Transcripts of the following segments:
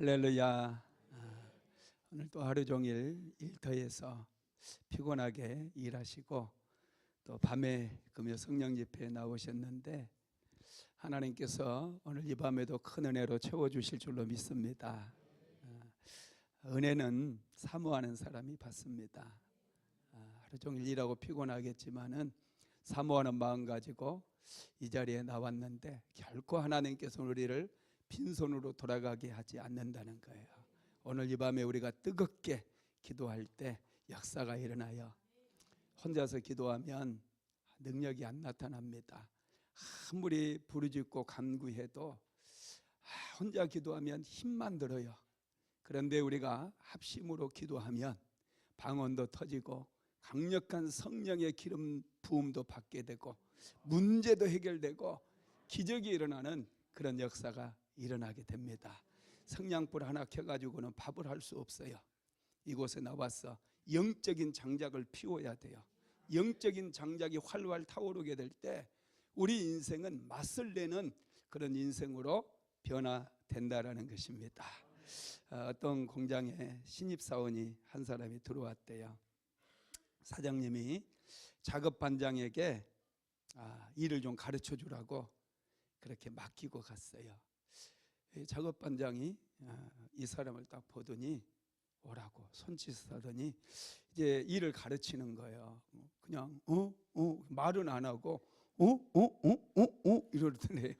할렐루야. 오늘 또 하루 종일 일터에서 피곤하게 일하시고 또 밤에 금요 성령 집회에 나오셨는데 하나님께서 오늘 이 밤에도 큰 은혜로 채워주실 줄로 믿습니다. 은혜는 사모하는 사람이 받습니다. 하루 종일 일하고 피곤하겠지만은 사모하는 마음 가지고 이 자리에 나왔는데 결코 하나님께서 우리를 빈손으로 돌아가게 하지 않는다는 거예요. 오늘 이 밤에 우리가 뜨겁게 기도할 때 역사가 일어나요. 혼자서 기도하면 능력이 안 나타납니다. 아무리 부르짖고 간구해도 혼자 기도하면 힘만 들어요. 그런데 우리가 합심으로 기도하면 방언도 터지고 강력한 성령의 기름 부음도 받게 되고 문제도 해결되고 기적이 일어나는 그런 역사가 일어나게 됩니다. 성냥불 하나 켜가지고는 밥을 할 수 없어요. 이곳에 나와서 영적인 장작을 피워야 돼요. 영적인 장작이 활활 타오르게 될 때 우리 인생은 맛을 내는 그런 인생으로 변화된다라는 것입니다. 어떤 공장에 신입사원이 한 사람이 들어왔대요. 사장님이 작업반장에게 일을 좀 가르쳐 주라고 그렇게 맡기고 갔어요. 작업반장이 이 사람을 딱 보더니 오라고 손짓을 하더니 이제 일을 가르치는 거예요. 그냥 말은 안 하고 이러더래요.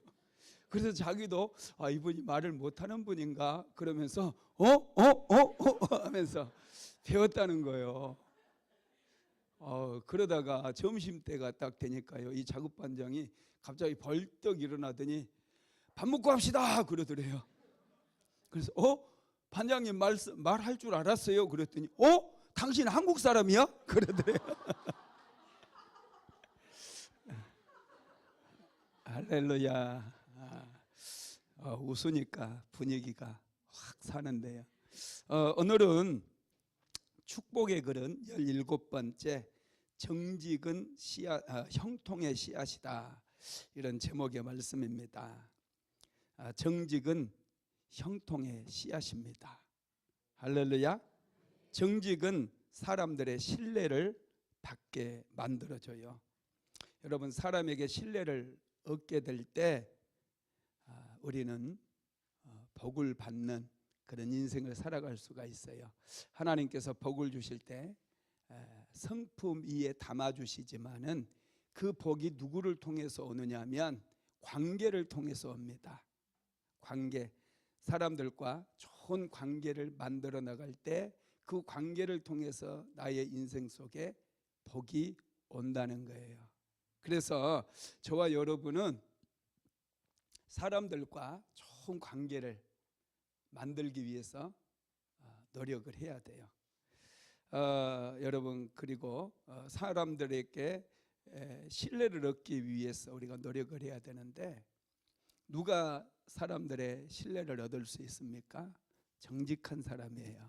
그래서 자기도 이분이 말을 못하는 분인가 그러면서 하면서 배웠다는 거예요. 그러다가 점심때가 딱 되니까요, 이 작업반장이 갑자기 벌떡 일어나더니 밥 먹고 합시다 그러더래요. 그래서 반장님 말할 줄 알았어요 그랬더니 당신 한국 사람이야? 그러더래요. 할렐루야. 웃으니까 분위기가 확 사는데요. 오늘은 축복의 글은 17번째 정직은 형통의 씨앗이다, 이런 제목의 말씀입니다. 정직은 형통의 씨앗입니다. 할렐루야. 정직은 사람들의 신뢰를 받게 만들어줘요. 여러분, 사람에게 신뢰를 얻게 될 때 우리는 복을 받는 그런 인생을 살아갈 수가 있어요. 하나님께서 복을 주실 때 성품 위에 담아주시지만은 그 복이 누구를 통해서 오느냐 하면 관계를 통해서 옵니다. 관계, 사람들과 좋은 관계를 만들어 나갈 때 그 관계를 통해서 나의 인생 속에 복이 온다는 거예요. 그래서 저와 여러분은 사람들과 좋은 관계를 만들기 위해서 노력을 해야 돼요. 여러분, 그리고 사람들에게 신뢰를 얻기 위해서 우리가 노력을 해야 되는데 누가 사람들의 신뢰를 얻을 수 있습니까? 정직한 사람이에요.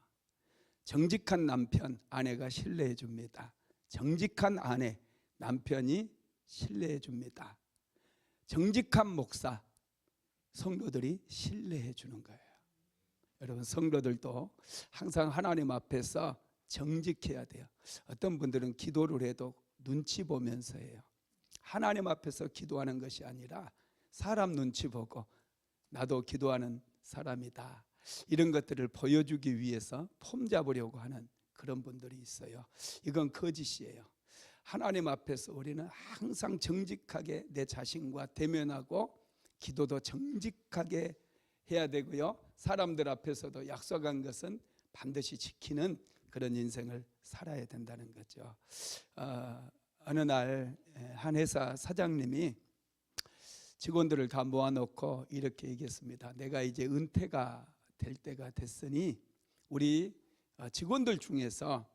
정직한 남편, 아내가 신뢰해 줍니다. 정직한 아내, 남편이 신뢰해 줍니다. 정직한 목사, 성도들이 신뢰해 주는 거예요. 여러분, 성도들도 항상 하나님 앞에서 정직해야 돼요. 어떤 분들은 기도를 해도 눈치 보면서 해요. 하나님 앞에서 기도하는 것이 아니라 사람 눈치 보고 나도 기도하는 사람이다, 이런 것들을 보여주기 위해서 폼 잡으려고 하는 그런 분들이 있어요. 이건 거짓이에요. 하나님 앞에서 우리는 항상 정직하게 내 자신과 대면하고 기도도 정직하게 해야 되고요, 사람들 앞에서도 약속한 것은 반드시 지키는 그런 인생을 살아야 된다는 거죠. 어느 날 한 회사 사장님이 직원들을 다 모아놓고 이렇게 얘기했습니다. 내가 이제 은퇴가 될 때가 됐으니 우리 직원들 중에서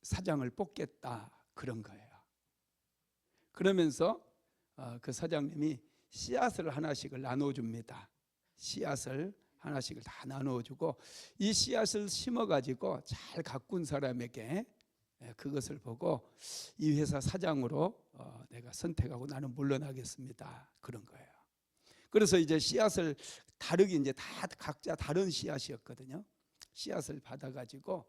사장을 뽑겠다, 그런 거예요. 그러면서 그 사장님이 씨앗을 하나씩을 나눠줍니다. 씨앗을 하나씩을 다 나눠주고 이 씨앗을 심어가지고 잘 가꾼 사람에게 그것을 보고 이 회사 사장으로 내가 선택하고 나는 물러나겠습니다, 그런 거예요. 그래서 이제 씨앗을 다르게 이제 다 각자 다른 씨앗이었거든요. 씨앗을 받아가지고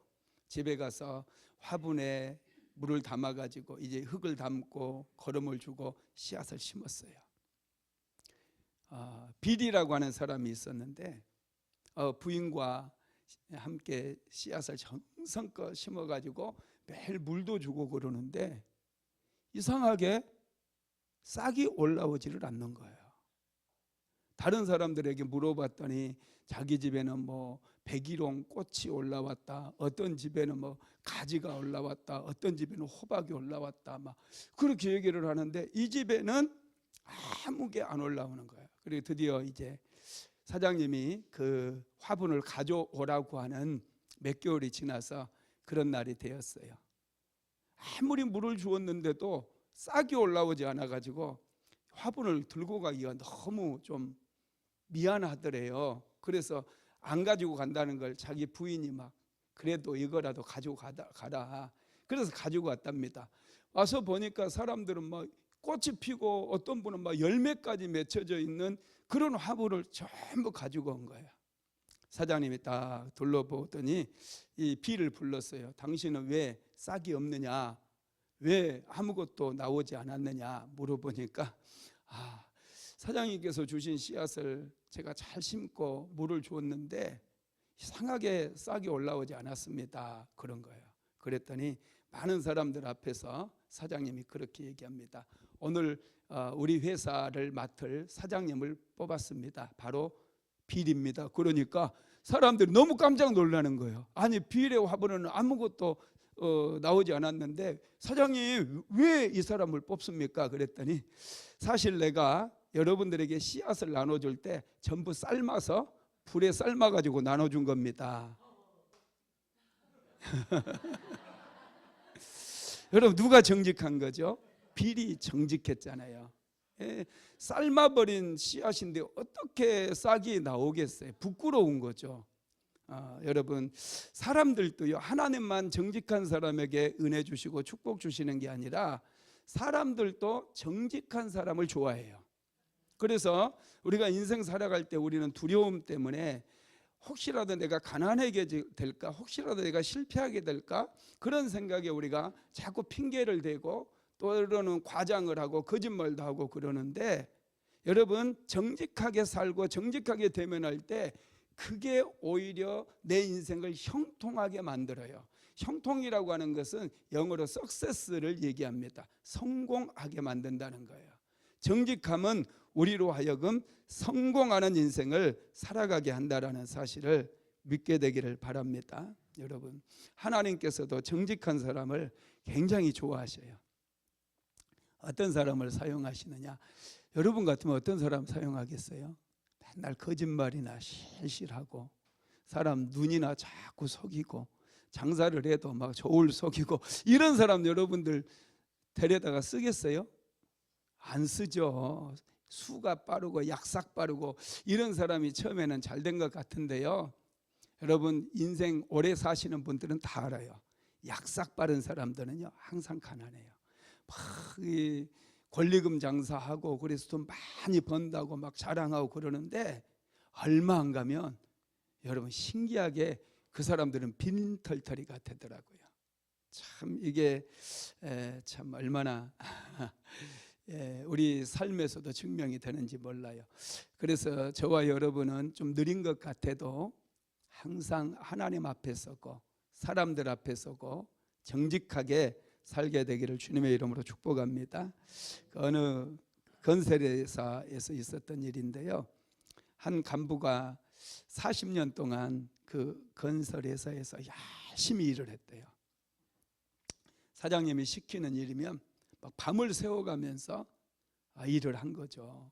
집에 가서 화분에 물을 담아가지고 이제 흙을 담고 거름을 주고 씨앗을 심었어요. 빌이라고 하는 사람이 있었는데 부인과 함께 씨앗을 정성껏 심어가지고 매일 물도 주고 그러는데 이상하게 싹이 올라오지를 않는 거예요. 다른 사람들에게 물어봤더니 자기 집에는 뭐 백일홍 꽃이 올라왔다, 어떤 집에는 뭐 가지가 올라왔다, 어떤 집에는 호박이 올라왔다, 막 그렇게 얘기를 하는데 이 집에는 아무 게 안 올라오는 거예요. 그리고 드디어 이제 사장님이 그 화분을 가져오라고 하는 몇 개월이 지나서 그런 날이 되었어요. 아무리 물을 주었는데도 싹이 올라오지 않아 가지고 화분을 들고 가기가 너무 좀 미안하더래요. 그래서 안 가지고 간다는 걸 자기 부인이 막 그래도 이거라도 가지고 가라. 그래서 가지고 왔답니다. 와서 보니까 사람들은 막 꽃이 피고 어떤 분은 막 열매까지 맺혀져 있는 그런 화분을 전부 가지고 온 거예요. 사장님이 딱 둘러보더니 이 비를 불렀어요. 당신은 왜 싹이 없느냐, 왜 아무것도 나오지 않았느냐 물어보니까 사장님께서 주신 씨앗을 제가 잘 심고 물을 주었는데 이상하게 싹이 올라오지 않았습니다. 그런 거예요. 그랬더니 많은 사람들 앞에서 사장님이 그렇게 얘기합니다. 오늘 우리 회사를 맡을 사장님을 뽑았습니다. 바로 빌입니다. 그러니까 사람들이 너무 깜짝 놀라는 거예요. 아니 빌의 화분은 아무것도 나오지 않았는데 사장님 왜 이 사람을 뽑습니까? 그랬더니 사실 내가 여러분들에게 씨앗을 나눠줄 때 전부 삶아서 불에 삶아가지고 나눠준 겁니다. 여러분 누가 정직한 거죠? 빌이 정직했잖아요. 삶아버린 씨앗인데 어떻게 싹이 나오겠어요? 부끄러운 거죠. 여러분 사람들도요 하나님만 정직한 사람에게 은혜 주시고 축복 주시는 게 아니라 사람들도 정직한 사람을 좋아해요. 그래서 우리가 인생 살아갈 때 우리는 두려움 때문에 혹시라도 내가 가난하게 될까, 혹시라도 내가 실패하게 될까, 그런 생각에 우리가 자꾸 핑계를 대고 또는 과장을 하고 거짓말도 하고 그러는데 여러분 정직하게 살고 정직하게 대면할 때 그게 오히려 내 인생을 형통하게 만들어요. 형통이라고 하는 것은 영어로 success를 얘기합니다. 성공하게 만든다는 거예요. 정직함은 우리로 하여금 성공하는 인생을 살아가게 한다는 사실을 믿게 되기를 바랍니다. 여러분 하나님께서도 정직한 사람을 굉장히 좋아하셔요. 어떤 사람을 사용하시느냐, 여러분 같으면 어떤 사람 사용하겠어요? 맨날 거짓말이나 실실하고 사람 눈이나 자꾸 속이고 장사를 해도 막 저울 속이고 이런 사람 여러분들 데려다가 쓰겠어요? 안 쓰죠. 수가 빠르고 약삭 빠르고 이런 사람이 처음에는 잘 된 것 같은데요, 여러분 인생 오래 사시는 분들은 다 알아요. 약삭 빠른 사람들은요 항상 가난해요. 막 권리금 장사하고 그래서 돈 많이 번다고 막 자랑하고 그러는데 얼마 안 가면 여러분 신기하게 그 사람들은 빈털터리가 되더라고요. 참 이게 참 얼마나 우리 삶에서도 증명이 되는지 몰라요. 그래서 저와 여러분은 좀 느린 것 같아도 항상 하나님 앞에 서고 사람들 앞에 서고 정직하게 살게 되기를 주님의 이름으로 축복합니다. 어느 건설회사에서 있었던 일인데요, 한 간부가 40년 동안 그 건설회사에서 열심히 일을 했대요. 사장님이 시키는 일이면 막 밤을 새워가면서 일을 한 거죠.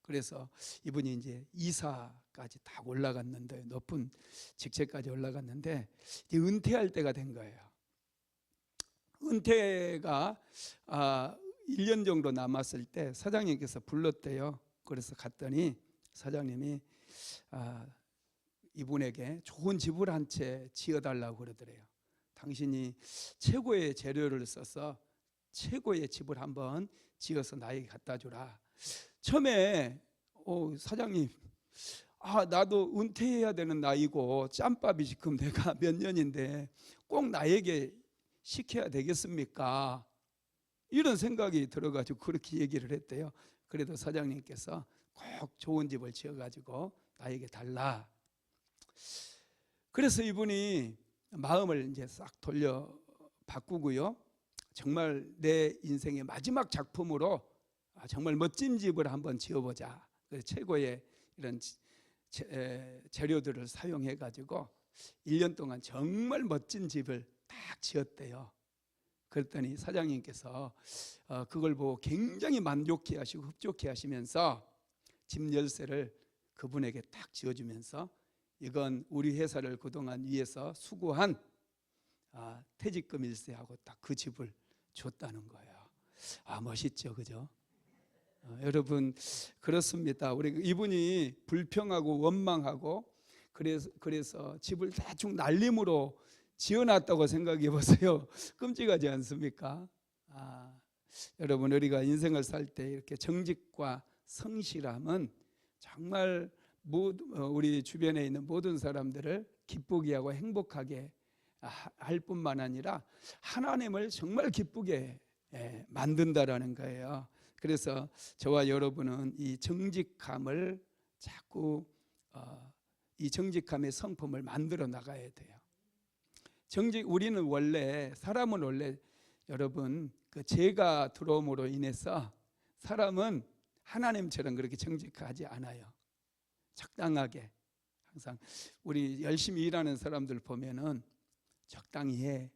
그래서 이분이 이제 이사까지 딱 올라갔는데, 높은 직책까지 올라갔는데 이제 은퇴할 때가 된 거예요. 은퇴가 1년 정도 남았을 때 사장님께서 불렀대요. 그래서 갔더니 사장님이 이분에게 좋은 집을 한 채 지어달라고 그러더래요. 당신이 최고의 재료를 써서 최고의 집을 한번 지어서 나에게 갖다 주라. 처음에 사장님 나도 은퇴해야 되는 나이고 짬밥이 지금 내가 몇 년인데 꼭 나에게 시켜야 되겠습니까? 이런 생각이 들어가지고 그렇게 얘기를 했대요. 그래도 사장님께서 꼭 좋은 집을 지어가지고 나에게 달라. 그래서 이분이 마음을 이제 싹 돌려 바꾸고요. 정말 내 인생의 마지막 작품으로 정말 멋진 집을 한번 지어보자. 최고의 이런 재료들을 사용해 가지고 1년 동안 정말 멋진 집을 딱 지었대요. 그랬더니 사장님께서 그걸 보고 굉장히 만족해 하시고 흡족해 하시면서 집 열쇠를 그분에게 딱 지어주면서 이건 우리 회사를 그동안 위해서 수고한 퇴직금 일세하고 딱 그 집을 줬다는 거예요. 멋있죠, 그죠? 여러분 그렇습니다. 우리 이분이 불평하고 원망하고 그래서 집을 대충 날림으로 지어놨다고 생각해 보세요. 끔찍하지 않습니까? 여러분 우리가 인생을 살 때 이렇게 정직과 성실함은 정말 우리 주변에 있는 모든 사람들을 기쁘게 하고 행복하게 할 뿐만 아니라 하나님을 정말 기쁘게 만든다라는 거예요. 그래서 저와 여러분은 이 정직함을 자꾸 이 정직함의 성품을 만들어 나가야 돼요. 우리는 사람은 원래 여러분 그 죄가 들어옴으로 인해서 사람은 하나님처럼 그렇게 정직하지 않아요. 적당하게 항상 우리 열심히 일하는 사람들 보면은 적당히 해.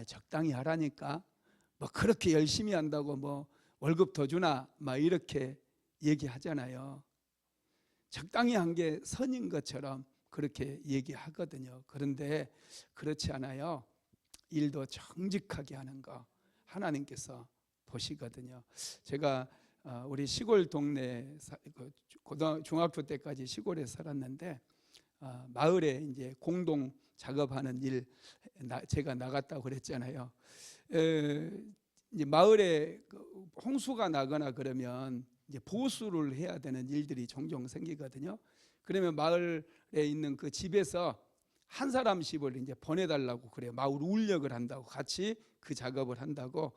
적당히 하라니까. 뭐 그렇게 열심히 한다고 뭐 월급 더 주나 막 이렇게 얘기하잖아요. 적당히 한 게 선인 것처럼 그렇게 얘기하거든요. 그런데 그렇지 않아요. 일도 정직하게 하는 거 하나님께서 보시거든요. 제가 우리 시골 동네 중학교 때까지 시골에 살았는데 마을에 이제 공동 작업하는 일 제가 나갔다고 그랬잖아요. 이제 마을에 홍수가 나거나 그러면 이제 보수를 해야 되는 일들이 종종 생기거든요. 그러면 마을에 있는 그 집에서 한 사람씩을 이제 보내달라고 그래요. 마을 울력을 한다고 같이 그 작업을 한다고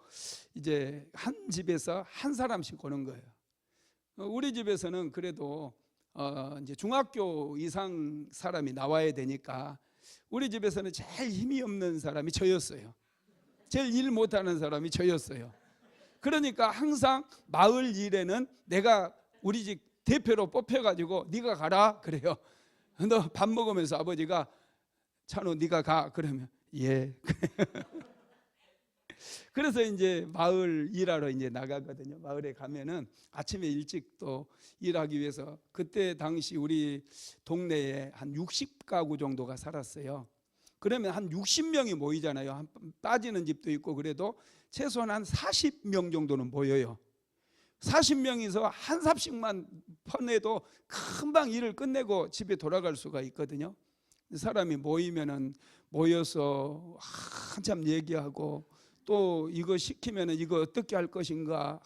이제 한 집에서 한 사람씩 오는 거예요. 우리 집에서는 그래도 이제 중학교 이상 사람이 나와야 되니까 우리 집에서는 제일 힘이 없는 사람이 저였어요. 제일 일 못하는 사람이 저였어요. 그러니까 항상 마을 일에는 내가 우리 집 대표로 뽑혀가지고 네가 가라 그래요. 너 밥 먹으면서 아버지가 찬호 네가 가 그러면 예. 그래서 이제 마을 일하러 이제 나가거든요. 마을에 가면은 아침에 일찍 또 일하기 위해서 그때 당시 우리 동네에 한 60가구 정도가 살았어요. 그러면 한 60명이 모이잖아요. 빠지는 집도 있고 그래도 최소한 한 40명 정도는 모여요. 40명이서 한 삽씩만 퍼내도 금방 일을 끝내고 집에 돌아갈 수가 있거든요. 사람이 모여서 한참 얘기하고 또 이거 시키면 이거 어떻게 할 것인가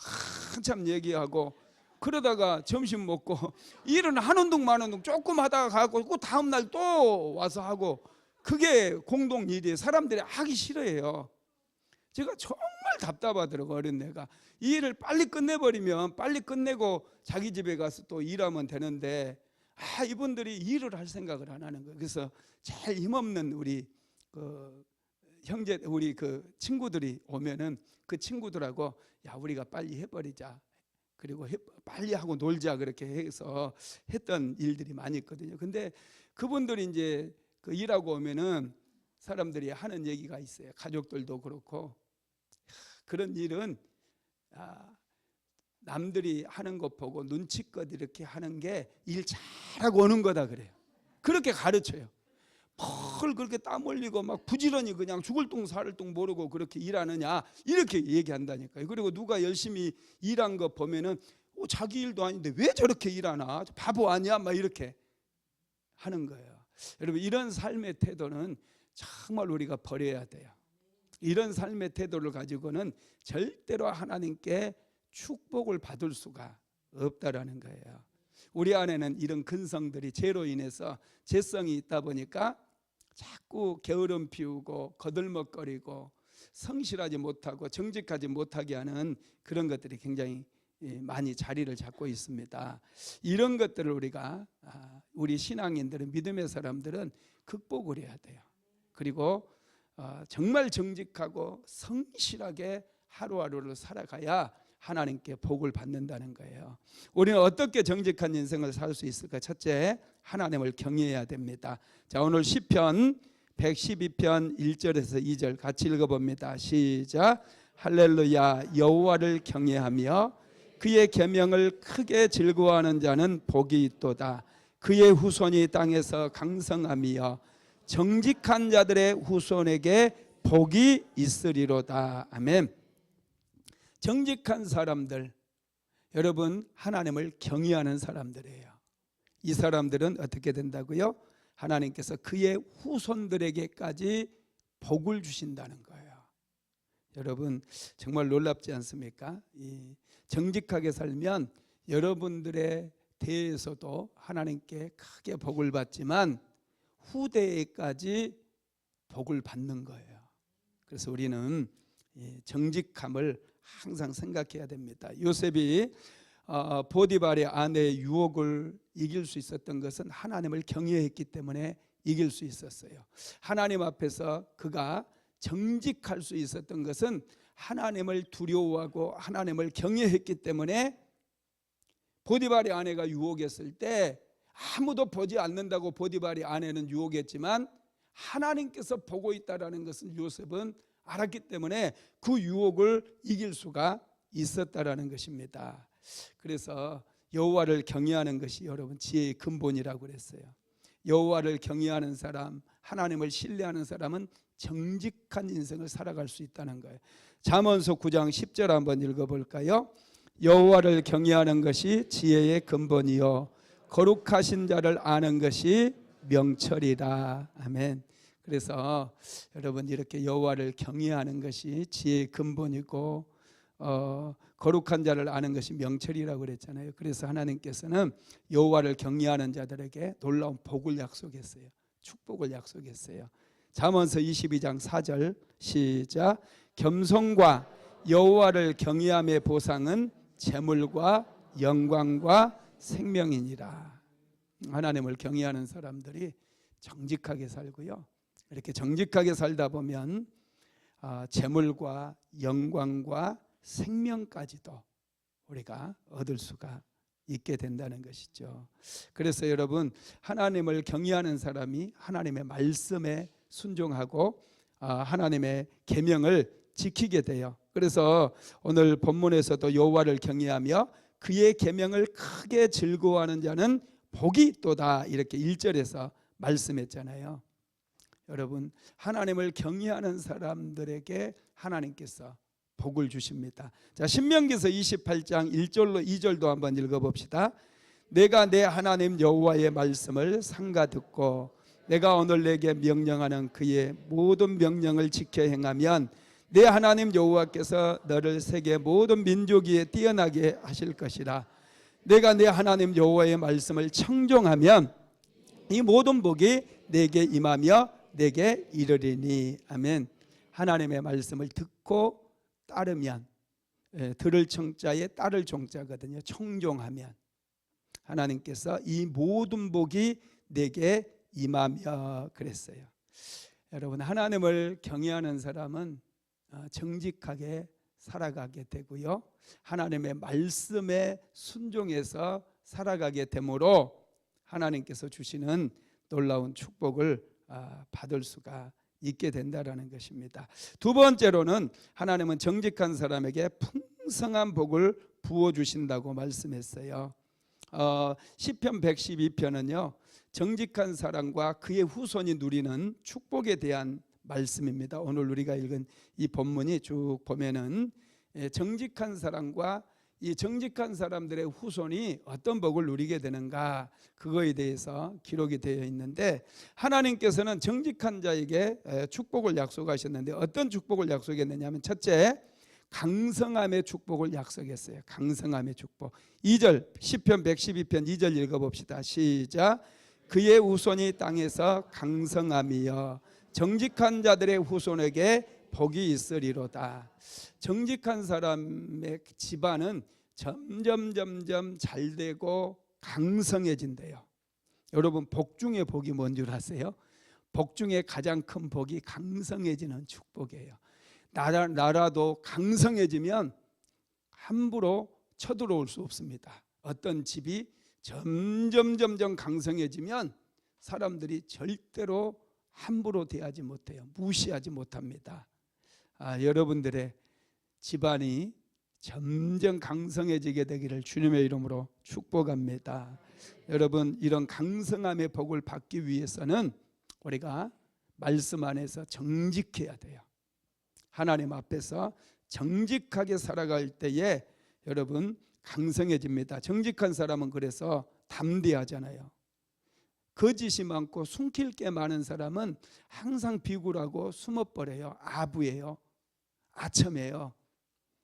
한참 얘기하고 그러다가 점심 먹고 일은 하는 둥 마는 둥 조금 하다가 가고 그 다음 날 또 와서 하고 그게 공동 일이에요. 사람들이 하기 싫어해요. 제가 정말 답답하더라고요. 어린애가 이 일을 빨리 끝내버리면 빨리 끝내고 자기 집에 가서 또 일하면 되는데 이분들이 일을 할 생각을 안 하는 거예요. 그래서 제일 힘없는 우리 형제 우리 친구들이 오면은 그 친구들하고 야 우리가 빨리 해버리자 그리고 빨리 하고 놀자 그렇게 해서 했던 일들이 많이 있거든요. 근데 그분들이 이제 일하고 오면은 사람들이 하는 얘기가 있어요. 가족들도 그렇고 그런 일은 남들이 하는 것 보고 눈치껏 이렇게 하는 게 일 잘하고 오는 거다 그래요. 그렇게 가르쳐요. 뭘 그렇게 땀 흘리고 막 부지런히 그냥 죽을 똥 살 똥 모르고 그렇게 일하느냐 이렇게 얘기한다니까요. 그리고 누가 열심히 일한 거 보면은 자기 일도 아닌데 왜 저렇게 일하나 바보 아니야 막 이렇게 하는 거예요. 여러분 이런 삶의 태도는 정말 우리가 버려야 돼요. 이런 삶의 태도를 가지고는 절대로 하나님께 축복을 받을 수가 없다라는 거예요. 우리 안에는 이런 근성들이 죄로 인해서 죄성이 있다 보니까 자꾸 게으름 피우고 거들먹거리고 성실하지 못하고 정직하지 못하게 하는 그런 것들이 굉장히 많이 자리를 잡고 있습니다. 이런 것들을 우리 신앙인들은, 믿음의 사람들은 극복을 해야 돼요. 그리고 정말 정직하고 성실하게 하루하루를 살아가야 하나님께 복을 받는다는 거예요. 우리는 어떻게 정직한 인생을 살 수 있을까? 첫째, 하나님을 경외해야 됩니다. 자, 오늘 시편 112편 1절에서 2절 같이 읽어봅니다. 시작. 할렐루야. 여호와를 경외하며 그의 계명을 크게 즐거워하는 자는 복이 있도다. 그의 후손이 땅에서 강성하며 정직한 자들의 후손에게 복이 있으리로다. 아멘. 정직한 사람들, 여러분, 하나님을 경외하는 사람들이에요. 이 사람들은 어떻게 된다고요? 하나님께서 그의 후손들에게까지 복을 주신다는 거예요. 여러분, 정말 놀랍지 않습니까? 정직하게 살면 여러분들의 대에서도 하나님께 크게 복을 받지만 후대에까지 복을 받는 거예요. 그래서 우리는 정직함을 항상 생각해야 됩니다. 요셉이 보디발의 아내의 유혹을 이길 수 있었던 것은 하나님을 경외했기 때문에 이길 수 있었어요. 하나님 앞에서 그가 정직할 수 있었던 것은 하나님을 두려워하고 하나님을 경외했기 때문에 보디발의 아내가 유혹했을 때 아무도 보지 않는다고 보디발의 아내는 유혹했지만 하나님께서 보고 있다라는 것은 요셉은 알았기 때문에 그 유혹을 이길 수가 있었다라는 것입니다. 그래서 여호와를 경외하는 것이 여러분 지혜의 근본이라고 그랬어요. 여호와를 경외하는 사람, 하나님을 신뢰하는 사람은 정직한 인생을 살아갈 수 있다는 거예요. 잠언서 9장 10절 한번 읽어볼까요? 여호와를 경외하는 것이 지혜의 근본이요 거룩하신 자를 아는 것이 명철이다. 아멘. 그래서 여러분 이렇게 여호와를 경외하는 것이 지혜의 근본이고 거룩한 자를 아는 것이 명철이라고 그랬잖아요. 그래서 하나님께서는 여호와를 경외하는 자들에게 놀라운 복을 약속했어요. 축복을 약속했어요. 잠언서 22장 4절 시작. 겸손과 여호와를 경외함의 보상은 재물과 영광과 생명이니라. 하나님을 경외하는 사람들이 정직하게 살고요. 이렇게 정직하게 살다 보면 재물과 영광과 생명까지도 우리가 얻을 수가 있게 된다는 것이죠. 그래서 여러분 하나님을 경외하는 사람이 하나님의 말씀에 순종하고 하나님의 계명을 지키게 돼요. 그래서 오늘 본문에서도 여호와를 경외하며 그의 계명을 크게 즐거워하는 자는 복이 있도다 이렇게 1절에서 말씀했잖아요. 여러분 하나님을 경외하는 사람들에게 하나님께서 복을 주십니다. 자, 신명기서 28장 1절로 2절도 한번 읽어봅시다. 내가 내 하나님 여호와의 말씀을 삼가 듣고 내가 오늘 내게 명령하는 그의 모든 명령을 지켜 행하면 내 하나님 여호와께서 너를 세계 모든 민족 위에 뛰어나게 하실 것이라. 내가 내 하나님 여호와의 말씀을 청종하면 이 모든 복이 내게 임하며 내게 이르리니. 아멘. 하나님의 말씀을 듣고 따르면, 들을 청자에 따를 종자거든요. 청종하면 하나님께서 이 모든 복이 내게 임하며 그랬어요. 여러분 하나님을 경외하는 사람은 정직하게 살아가게 되고요. 하나님의 말씀에 순종해서 살아가게 되므로 하나님께서 주시는 놀라운 축복을 받을 수가 있게 된다라는 것입니다. 두 번째로는 하나님은 정직한 사람에게 풍성한 복을 부어 주신다고 말씀했어요. 시편 112편은요. 정직한 사람과 그의 후손이 누리는 축복에 대한 말씀입니다. 오늘 우리가 읽은 이 본문이 쭉 보면은 정직한 사람과 이 정직한 사람들의 후손이 어떤 복을 누리게 되는가 그거에 대해서 기록이 되어 있는데 하나님께서는 정직한 자에게 축복을 약속하셨는데 어떤 축복을 약속했느냐 하면 첫째 강성함의 축복을 약속했어요. 강성함의 축복. 2절 시편 112편 2절 읽어봅시다. 시작. 그의 후손이 땅에서 강성함이여 정직한 자들의 후손에게 복이 있으리로다. 정직한 사람의 집안은 점점 잘 되고 강성해진대요. 여러분 복 중에 복이 뭔 줄 아세요? 복 중에 가장 큰 복이 강성해지는 축복이에요. 나라도 강성해지면 함부로 쳐들어올 수 없습니다. 어떤 집이 점점 강성해지면 사람들이 절대로 함부로 대하지 못해요. 무시하지 못합니다. 여러분들의 집안이 점점 강성해지게 되기를 주님의 이름으로 축복합니다. 여러분 이런 강성함의 복을 받기 위해서는 우리가 말씀 안에서 정직해야 돼요. 하나님 앞에서 정직하게 살아갈 때에 여러분 강성해집니다. 정직한 사람은 그래서 담대하잖아요. 거짓이 많고 숨길 게 많은 사람은 항상 비굴하고 숨어버려요. 아부예요. 아첨해요.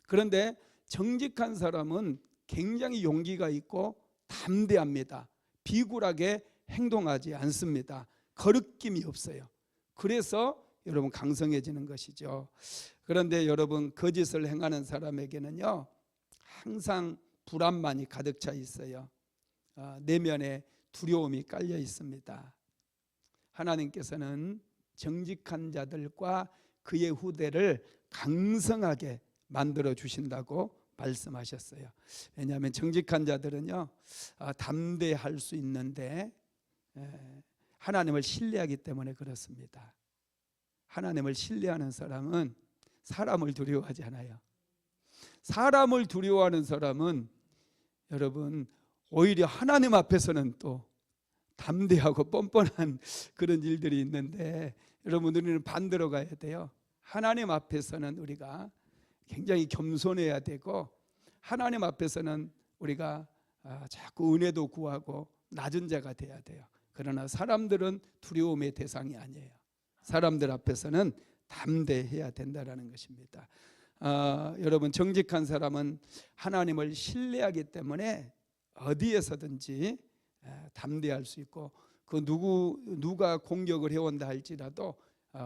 그런데 정직한 사람은 굉장히 용기가 있고 담대합니다. 비굴하게 행동하지 않습니다. 거리낌이 없어요. 그래서 여러분 강성해지는 것이죠. 그런데 여러분 거짓을 행하는 사람에게는요 항상 불안만이 가득 차 있어요. 내면에 두려움이 깔려 있습니다. 하나님께서는 정직한 자들과 그의 후대를 강성하게 만들어 주신다고 말씀하셨어요. 왜냐하면 정직한 자들은요 담대할 수 있는데 하나님을 신뢰하기 때문에 그렇습니다. 하나님을 신뢰하는 사람은 사람을 두려워하지 않아요. 사람을 두려워하는 사람은 여러분 오히려 하나님 앞에서는 또 담대하고 뻔뻔한 그런 일들이 있는데 여러분 우리는 반대로 가야 돼요. 하나님 앞에서는 우리가 굉장히 겸손해야 되고 하나님 앞에서는 우리가 자꾸 은혜도 구하고 낮은 자가 돼야 돼요. 그러나 사람들은 두려움의 대상이 아니에요. 사람들 앞에서는 담대해야 된다는 것입니다. 여러분 정직한 사람은 하나님을 신뢰하기 때문에 어디에서든지 담대할 수 있고 그 누가 공격을 해온다 할지라도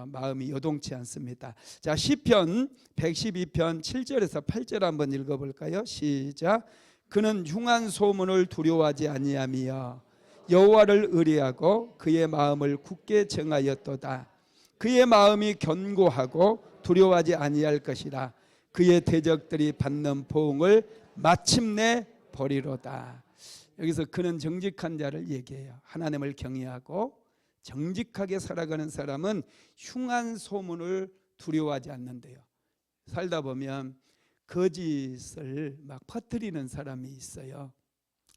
마음이 요동치 않습니다. 자 시편 112편 7절에서 8절 한번 읽어볼까요? 시작. 그는 흉한 소문을 두려워하지 아니하며 여호와를 의뢰하고 그의 마음을 굳게 정하였도다. 그의 마음이 견고하고 두려워하지 아니할 것이라. 그의 대적들이 받는 보응을 마침내 보리로다. 여기서 그는 정직한 자를 얘기해요. 하나님을 경외하고 정직하게 살아가는 사람은 흉한 소문을 두려워하지 않는데요. 살다 보면 거짓을 막 퍼뜨리는 사람이 있어요.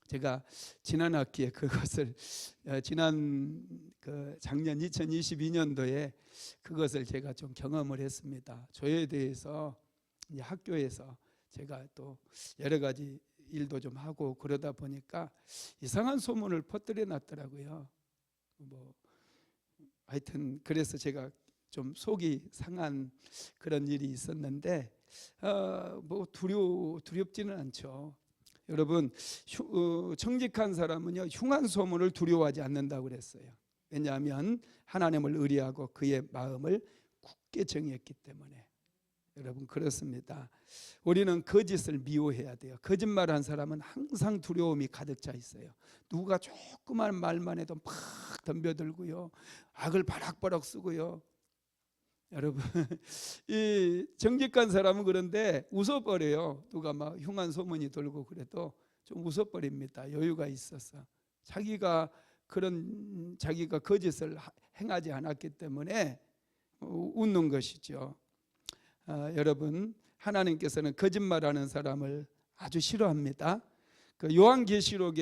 제가 지난 학기에 그것을 작년 2022년도에 그것을 제가 좀 경험을 했습니다. 저에 대해서 학교에서 제가 또 여러 가지 일도 좀 하고 그러다 보니까 이상한 소문을 퍼뜨려 놨더라고요. 하여튼 그래서 제가 좀 속이 상한 그런 일이 있었는데 두렵지는 않죠. 여러분 정직한 사람은요 흉한 소문을 두려워하지 않는다고 그랬어요. 왜냐하면 하나님을 의뢰하고 그의 마음을 굳게 정했기 때문에. 여러분 그렇습니다. 우리는 거짓을 미워해야 돼요. 거짓말한 사람은 항상 두려움이 가득 차 있어요. 누가 조그만 말만 해도 막 덤벼들고요, 악을 바락바락 쓰고요. 여러분 이 정직한 사람은 그런데 웃어버려요. 누가 막 흉한 소문이 돌고 그래도 좀 웃어버립니다. 여유가 있어서 자기가 거짓을 행하지 않았기 때문에 웃는 것이죠. 여러분 하나님께서는 거짓말하는 사람을 아주 싫어합니다. 그 요한계시록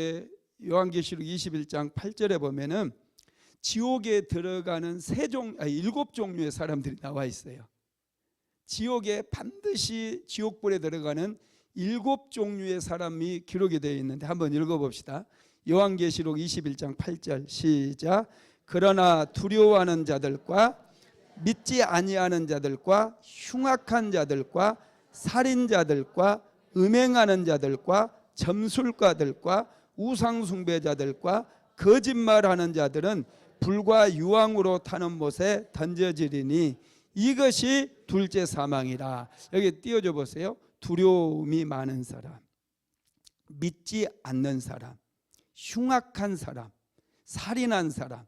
21장 8절에 보면은 지옥에 들어가는 7종류의 사람들이 나와 있어요. 지옥에 반드시 지옥불에 들어가는 7종류의 사람이 기록이 되어 있는데 한번 읽어봅시다. 요한계시록 21장 8절 시작. 그러나 두려워하는 자들과 믿지 아니하는 자들과 흉악한 자들과 살인자들과 음행하는 자들과 점술가들과 우상숭배자들과 거짓말하는 자들은 불과 유황으로 타는 못에 던져지리니 이것이 둘째 사망이라. 여기 띄워줘 보세요. 두려움이 많은 사람, 믿지 않는 사람, 흉악한 사람, 살인한 사람,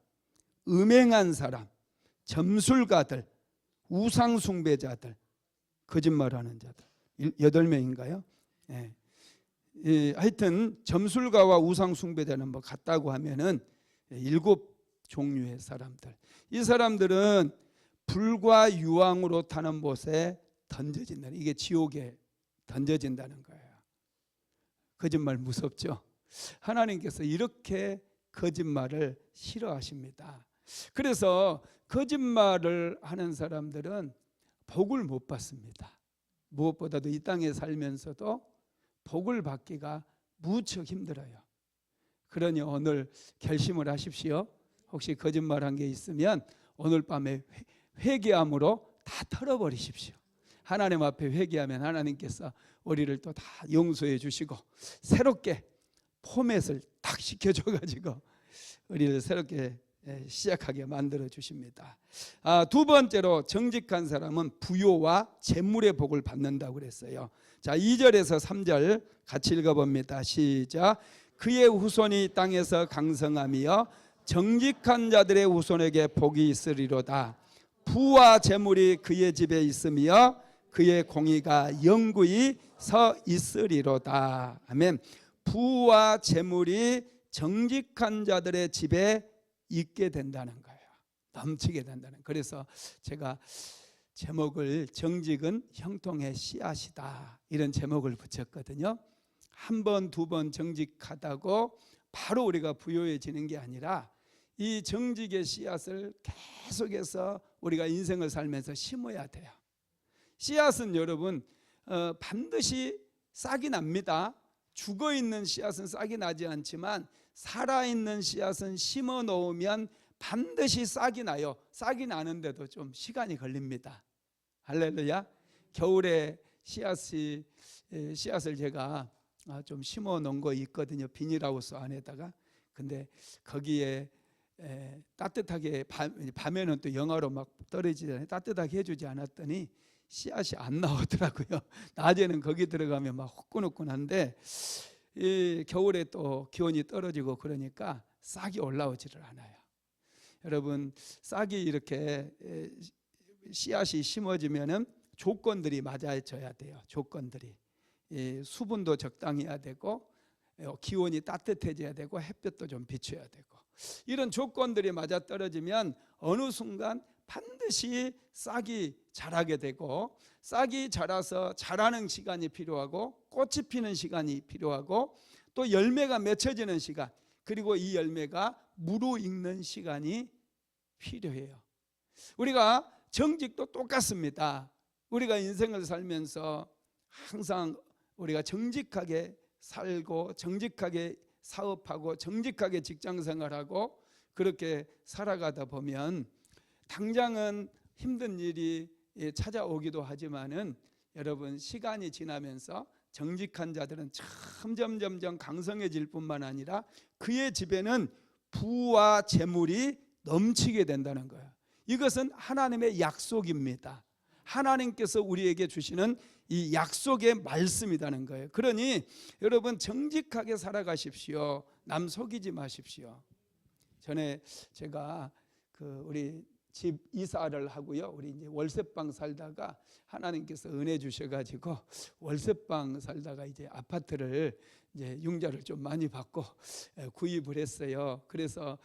음행한 사람, 점술가들, 우상숭배자들, 거짓말하는 자들. 8명인가요? 네. 하여튼 점술가와 우상숭배자는 뭐 같다고 하면은 7종류의 사람들. 이 사람들은 불과 유황으로 타는 못에 던져진다. 이게 지옥에 던져진다는 거예요. 거짓말 무섭죠? 하나님께서 이렇게 거짓말을 싫어하십니다. 그래서 거짓말을 하는 사람들은 복을 못 받습니다. 무엇보다도 이 땅에 살면서도 복을 받기가 무척 힘들어요. 그러니 오늘 결심을 하십시오. 혹시 거짓말한 게 있으면 오늘 밤에 회개함으로 다 털어버리십시오. 하나님 앞에 회개하면 하나님께서 우리를 또 다 용서해 주시고 새롭게 포맷을 딱 시켜줘가지고 우리를 새롭게 시작하게 만들어 주십니다. 두 번째로 정직한 사람은 부요와 재물의 복을 받는다고 그랬어요. 자, 2절에서 3절 같이 읽어봅니다. 시작. 그의 후손이 땅에서 강성하며 정직한 자들의 후손에게 복이 있으리로다. 부와 재물이 그의 집에 있으며 그의 공의가 영구히 서 있으리로다. 아멘. 부와 재물이 정직한 자들의 집에 있게 된다는 거예요. 넘치게 된다는. 그래서 제가 제목을 정직은 형통의 씨앗이다 이런 제목을 붙였거든요. 한 번, 두 번 정직하다고 바로 우리가 부유해지는 게 아니라 이 정직의 씨앗을 계속해서 우리가 인생을 살면서 심어야 돼요. 씨앗은 여러분 반드시 싹이 납니다. 죽어있는 씨앗은 싹이 나지 않지만 살아있는 씨앗은 심어 놓으면 반드시 싹이 나요. 싹이 나는데도 좀 시간이 걸립니다. 할렐루야. 겨울에 씨앗을 제가 좀 심어 놓은 거 있거든요. 비닐하우스 안에다가. 근데 거기에 따뜻하게 밤에는 또 영하로 막 떨어지잖아요. 따뜻하게 해주지 않았더니 씨앗이 안 나오더라고요. 낮에는 거기 들어가면 막 후끈후끈한데 겨울에 또 기온이 떨어지고 그러니까 싹이 올라오지를 않아요. 여러분, 싹이 이렇게 씨앗이 심어지면은 조건들이 맞아져야 돼요. 조건들이 수분도 적당해야 되고 기온이 따뜻해져야 되고 햇볕도 좀 비춰야 되고 이런 조건들이 맞아떨어지면 어느 순간 반드시 싹이 자라게 되고 싹이 자라서 자라는 시간이 필요하고 꽃이 피는 시간이 필요하고 또 열매가 맺혀지는 시간 그리고 이 열매가 무르익는 시간이 필요해요. 우리가 정직도 똑같습니다. 우리가 인생을 살면서 항상 우리가 정직하게 살고 정직하게 사업하고 정직하게 직장생활하고 그렇게 살아가다 보면 당장은 힘든 일이 찾아오기도 하지만은 여러분 시간이 지나면서 정직한 자들은 점점 강성해질 뿐만 아니라 그의 집에는 부와 재물이 넘치게 된다는 거예요. 이것은 하나님의 약속입니다. 하나님께서 우리에게 주시는 이 약속의 말씀이라는 거예요. 그러니 여러분 정직하게 살아가십시오. 남 속이지 마십시오. 전에 제가 우리 집 이사를 하고요. 우리 이제 월세방 살다가 하나님께서 은혜 주셔가지고 월세방 살다가 이제 아파트를 이제 융자를 좀 많이 받고 구입을 했어요. 그래서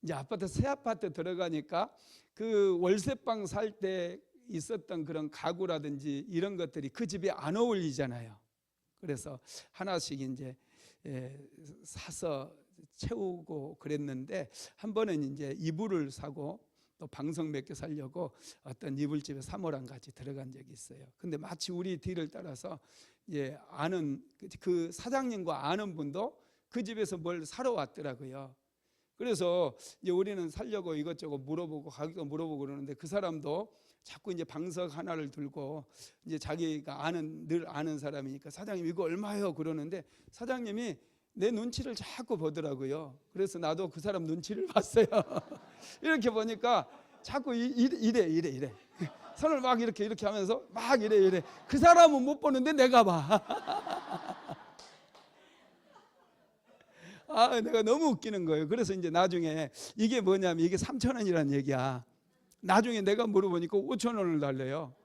이제 새 아파트 들어가니까 그 월세방 살 때 있었던 그런 가구라든지 이런 것들이 그 집에 안 어울리잖아요. 그래서 하나씩 이제 사서 채우고 그랬는데 한 번은 이제 이불을 사고 또 방석 몇 개 사려고 어떤 이불집에 3호랑 같이 들어간 적이 있어요. 근데 마치 우리 뒤를 따라서 아는 그 사장님과 아는 분도 그 집에서 뭘 사러 왔더라고요. 그래서 이제 우리는 살려고 이것저것 물어보고 가격도 물어보고 그러는데 그 사람도 자꾸 이제 방석 하나를 들고 이제 자기가 늘 아는 사람이니까 사장님 이거 얼마예요? 그러는데 사장님이 내 눈치를 자꾸 보더라고요. 그래서 나도 그 사람 눈치를 봤어요. 이렇게 보니까 자꾸 이래. 손을 막 이렇게 하면서 막 이래. 그 사람은 못 보는데 내가 봐. 내가 너무 웃기는 거예요. 그래서 이제 나중에 이게 뭐냐면 이게 3,000원이라는 얘기야. 나중에 내가 물어보니까 5,000원을 달래요.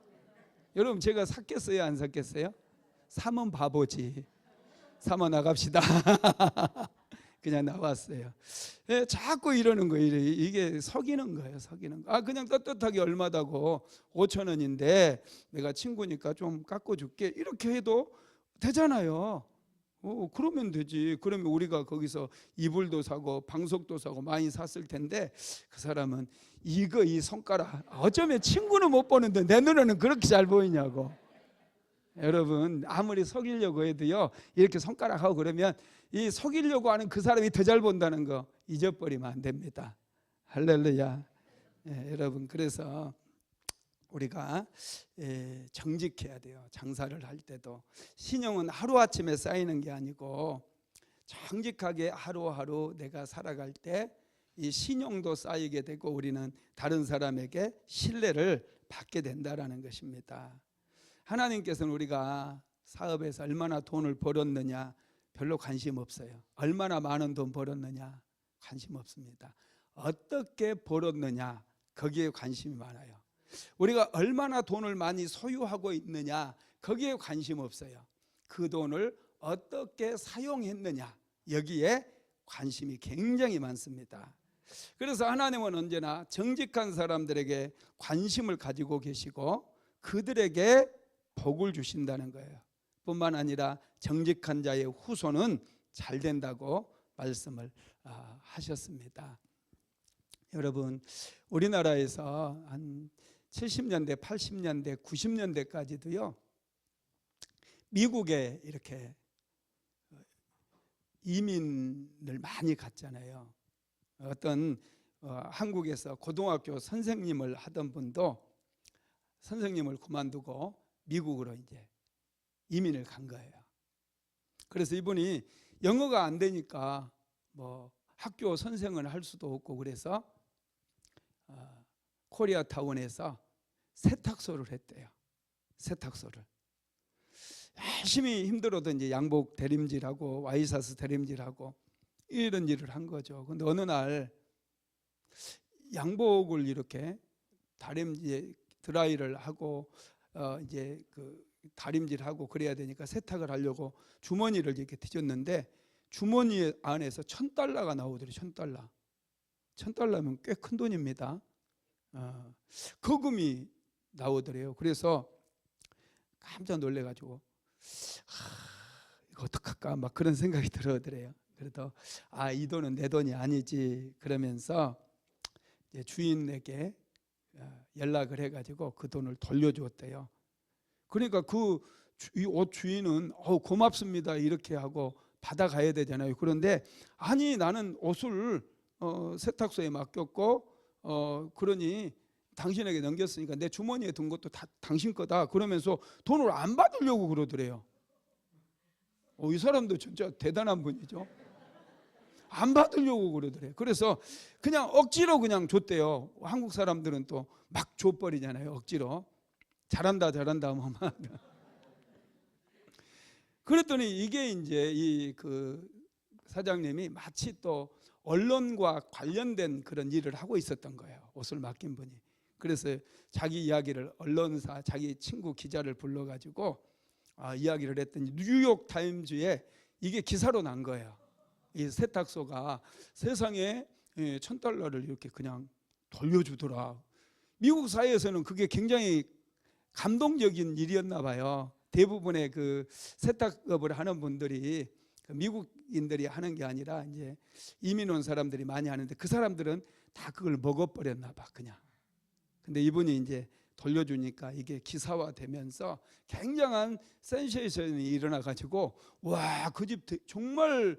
여러분 제가 샀겠어요? 안 샀겠어요? 사면 바보지. 사면 나갑시다. 그냥 나왔어요. 예, 자꾸 이러는 거예요. 이게 속이는 거예요. 속이는 거. 그냥 떳떳하게 얼마다고 5,000원인데 내가 친구니까 좀 깎아줄게. 이렇게 해도 되잖아요. 그러면 되지. 그러면 우리가 거기서 이불도 사고 방석도 사고 많이 샀을 텐데 그 사람은 이 손가락 어쩌면 친구는 못 보는데 내 눈에는 그렇게 잘 보이냐고. 여러분 아무리 속이려고 해도요 이렇게 손가락하고 그러면 이 속이려고 하는 그 사람이 더 잘 본다는 거 잊어버리면 안 됩니다. 할렐루야. 여러분 그래서 우리가 정직해야 돼요. 장사를 할 때도 신용은 하루아침에 쌓이는 게 아니고 정직하게 하루하루 내가 살아갈 때 이 신용도 쌓이게 되고 우리는 다른 사람에게 신뢰를 받게 된다라는 것입니다. 하나님께서는 우리가 사업에서 얼마나 돈을 벌었느냐 별로 관심 없어요. 얼마나 많은 돈 벌었느냐 관심 없습니다. 어떻게 벌었느냐 거기에 관심이 많아요. 우리가 얼마나 돈을 많이 소유하고 있느냐 거기에 관심 없어요. 그 돈을 어떻게 사용했느냐 여기에 관심이 굉장히 많습니다. 그래서 하나님은 언제나 정직한 사람들에게 관심을 가지고 계시고 그들에게 복을 주신다는 거예요. 뿐만 아니라 정직한 자의 후손은 잘 된다고 말씀을 하셨습니다. 여러분 우리나라에서 한 70년대, 80년대, 90년대까지도요 미국에 이렇게 이민을 많이 갔잖아요. 어떤 한국에서 고등학교 선생님을 하던 분도 선생님을 그만두고 미국으로 이제 이민을 간 거예요. 그래서 이분이 영어가 안 되니까 뭐 학교 선생을 할 수도 없고 그래서 코리아타운에서 세탁소를 했대요. 세탁소를 열심히 힘들어도 이제 양복 대림질하고 와이셔츠 대림질하고 이런 일을 한 거죠. 근데 어느 날 양복을 이렇게 드라이를 하고 이제 그 다림질하고 그래야 되니까 세탁을 하려고 주머니를 이렇게 뒤졌는데 주머니 안에서 $1,000가 나오더래요. $1,000면 꽤 큰 돈입니다. 거금이 나오더래요. 그래서 깜짝 놀래가지고 이거 어떡할까 막 그런 생각이 들어더래요. 그래도 이 돈은 내 돈이 아니지 그러면서 이제 주인에게 연락을 해가지고 그 돈을 돌려주었대요. 그러니까 이 옷 주인은 고맙습니다 이렇게 하고 받아가야 되잖아요. 그런데 아니 나는 옷을 세탁소에 맡겼고 그러니 당신에게 넘겼으니까 내 주머니에 든 것도 다 당신 거다 그러면서 돈을 안 받으려고 그러더래요. 이 사람도 진짜 대단한 분이죠. 안 받으려고 그러더래요. 그래서 그냥 억지로 그냥 줬대요. 한국 사람들은 또 막 줘버리잖아요. 억지로 잘한다 하면 그랬더니 이게 이제 그 사장님이 마치 또 언론과 관련된 그런 일을 하고 있었던 거예요. 옷을 맡긴 분이. 그래서 자기 이야기를 언론사 자기 친구 기자를 불러가지고 이야기를 했더니 뉴욕 타임즈에 이게 기사로 난 거예요. 이 세탁소가 세상에 $1,000를 이렇게 그냥 돌려주더라. 미국 사회에서는 그게 굉장히 감동적인 일이었나 봐요. 대부분의 그 세탁업을 하는 분들이 미국인들이 하는 게 아니라 이제 이민 온 사람들이 많이 하는데 그 사람들은 다 그걸 먹어버렸나 봐 그냥. 근데 이분이 이제 돌려주니까 이게 기사화되면서 굉장한 센세이션이 일어나가지고 와, 그 집 정말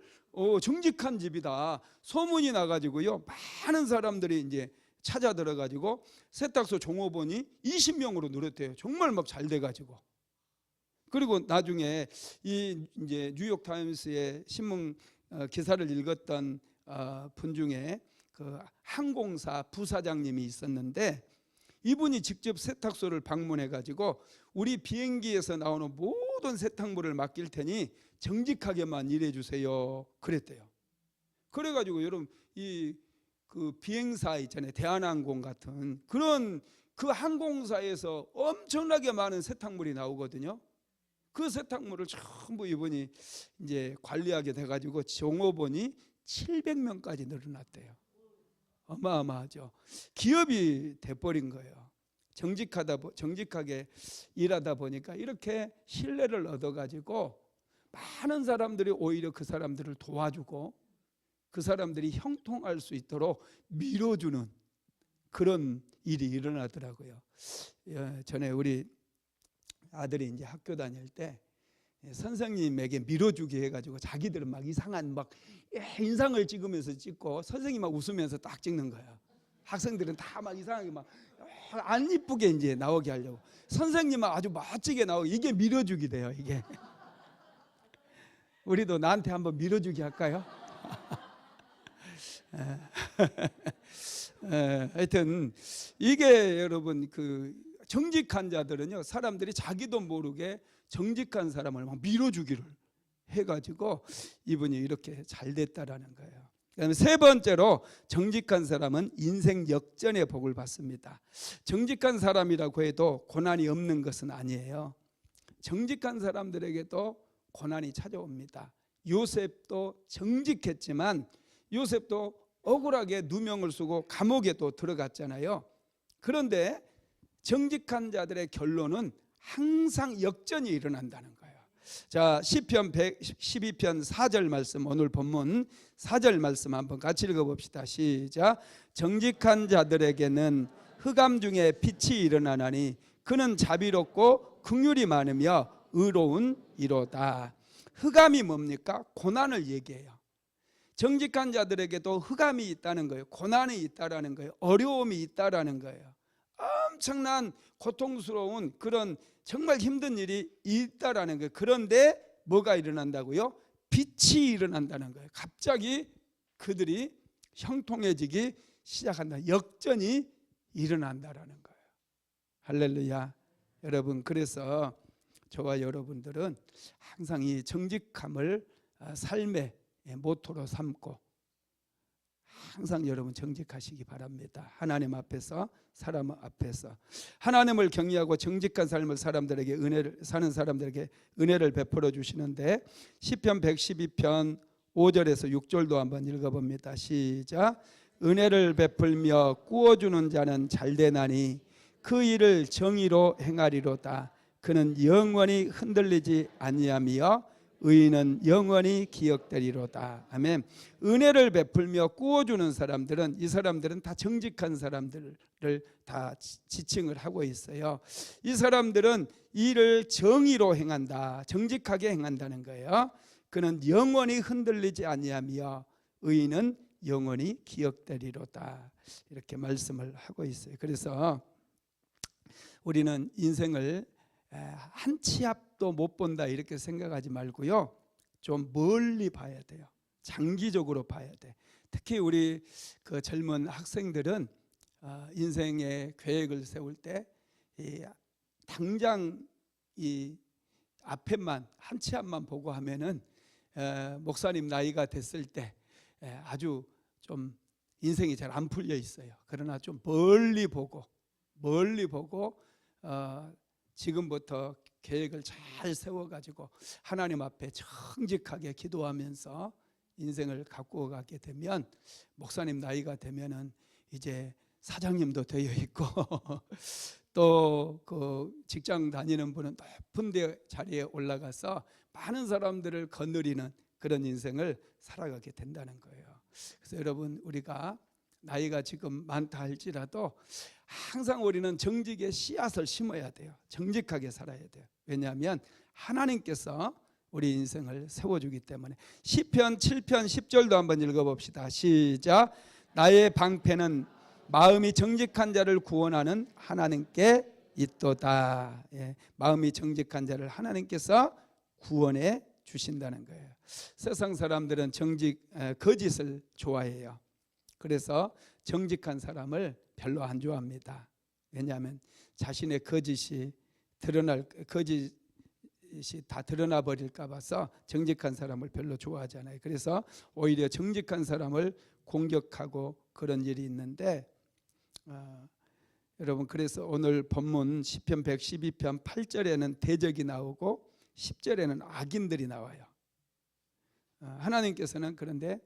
정직한 집이다 소문이 나가지고요, 많은 사람들이 이제 찾아 들어가지고 세탁소 종업원이 20명으로 늘었대요. 정말 막 잘 돼가지고. 그리고 나중에 이 이제 뉴욕 타임스의 신문 기사를 읽었던 분 중에 그 항공사 부사장님이 있었는데, 이분이 직접 세탁소를 방문해 가지고 우리 비행기에서 나오는 모든 세탁물을 맡길 테니 정직하게만 일해 주세요 그랬대요. 그래 가지고 여러분, 이 그 비행사 있잖아요, 대한항공 같은 그런 그 항공사에서 엄청나게 많은 세탁물이 나오거든요. 그 세탁물을 전부 이분이 이제 관리하게 돼 가지고 종업원이 700명까지 늘어났대요. 어마어마하죠. 기업이 돼버린 거예요. 정직하게 일하다 보니까 이렇게 신뢰를 얻어가지고 많은 사람들이 오히려 그 사람들을 도와주고 그 사람들이 형통할 수 있도록 밀어주는 그런 일이 일어나더라고요. 전에 우리 아들이 이제 학교 다닐 때 선생님에게 밀어주기 해가지고 자기들은 막 이상한 막 인상을 찍으면서 찍고 선생님 막 웃으면서 딱 찍는 거야. 학생들은 다 막 이상하게 막 안 이쁘게 이제 나오게 하려고, 선생님은 아주 멋지게 나오고, 이게 밀어주기 돼요. 이게 우리도 나한테 한번 밀어주기 할까요? 하여튼 이게 여러분, 그 정직한 자들은요, 사람들이 자기도 모르게 정직한 사람을 막 밀어주기를 해가지고 이분이 이렇게 잘 됐다라는 거예요. 그다음에 세 번째로, 정직한 사람은 인생 역전의 복을 받습니다. 정직한 사람이라고 해도 고난이 없는 것은 아니에요. 정직한 사람들에게도 고난이 찾아옵니다. 요셉도 정직했지만 요셉도 억울하게 누명을 쓰고 감옥에 또 들어갔잖아요. 그런데 정직한 자들의 결론은 항상 역전이 일어난다는 거예요. 자, 시편 112편 4절 말씀, 오늘 본문 4절 말씀 한번 같이 읽어봅시다. 시작. 정직한 자들에게는 흑암 중에 빛이 일어나나니 그는 자비롭고 긍휼이 많으며 의로운 이로다. 흑암이 뭡니까? 고난을 얘기해요. 정직한 자들에게도 흑암이 있다는 거예요. 고난이 있다라는 거예요. 어려움이 있다라는 거예요. 엄청난 고통스러운 그런 정말 힘든 일이 있다라는 거예요. 그런데 뭐가 일어난다고요? 빛이 일어난다는 거예요. 갑자기 그들이 형통해지기 시작한다. 역전이 일어난다라는 거예요. 할렐루야. 여러분, 그래서 저와 여러분들은 항상 이 정직함을 삶의 모토로 삼고 항상 여러분 정직하시기 바랍니다. 하나님 앞에서, 사람 앞에서 하나님을 경외하고 정직한 삶을 사람들에게 사는 사람들에게 은혜를 베풀어 주시는데, 시편 112편 5절에서 6절도 한번 읽어봅니다. 시작. 은혜를 베풀며 꾸어주는 자는 잘되나니 그 일을 정의로 행하리로다. 그는 영원히 흔들리지 아니하며 의인은 영원히 기억되리로다. 아멘. 은혜를 베풀며 꾸어주는 사람들은, 이 사람들은 다 정직한 사람들을 다 지칭을 하고 있어요. 이 사람들은 일을 정의로 행한다, 정직하게 행한다는 거예요. 그는 영원히 흔들리지 아니하며 의인은 영원히 기억되리로다. 이렇게 말씀을 하고 있어요. 그래서 우리는 인생을 한 치 앞도 못 본다 이렇게 생각하지 말고요, 좀 멀리 봐야 돼요. 장기적으로 봐야 돼. 특히 우리 그 젊은 학생들은 인생의 계획을 세울 때 당장 이 앞에만, 한 치 앞만 보고 하면은 목사님 나이가 됐을 때 아주 좀 인생이 잘 안 풀려 있어요. 그러나 좀 멀리 보고 지금부터 계획을 잘 세워가지고 하나님 앞에 정직하게 기도하면서 인생을 갖고 가게 되면, 목사님 나이가 되면은 이제 사장님도 되어 있고 또 그 직장 다니는 분은 높은 자리에 올라가서 많은 사람들을 거느리는 그런 인생을 살아가게 된다는 거예요. 그래서 여러분, 우리가 나이가 지금 많다 할지라도 항상 우리는 정직의 씨앗을 심어야 돼요. 정직하게 살아야 돼요. 왜냐하면 하나님께서 우리 인생을 세워주기 때문에. 시편 7편 10절도 한번 읽어봅시다. 시작. 나의 방패는 마음이 정직한 자를 구원하는 하나님께 있도다. 예, 마음이 정직한 자를 하나님께서 구원해 주신다는 거예요. 세상 사람들은 거짓을 좋아해요. 그래서 정직한 사람을 별로 안 좋아합니다. 왜냐하면 자신의 거짓이 다 드러나 버릴까 봐서 정직한 사람을 별로 좋아하잖아요. 그래서 오히려 정직한 사람을 공격하고 그런 일이 있는데, 여러분, 그래서 오늘 본문 시편 112편 8절에는 대적이 나오고 10절에는 악인들이 나와요. 하나님께서는 그런데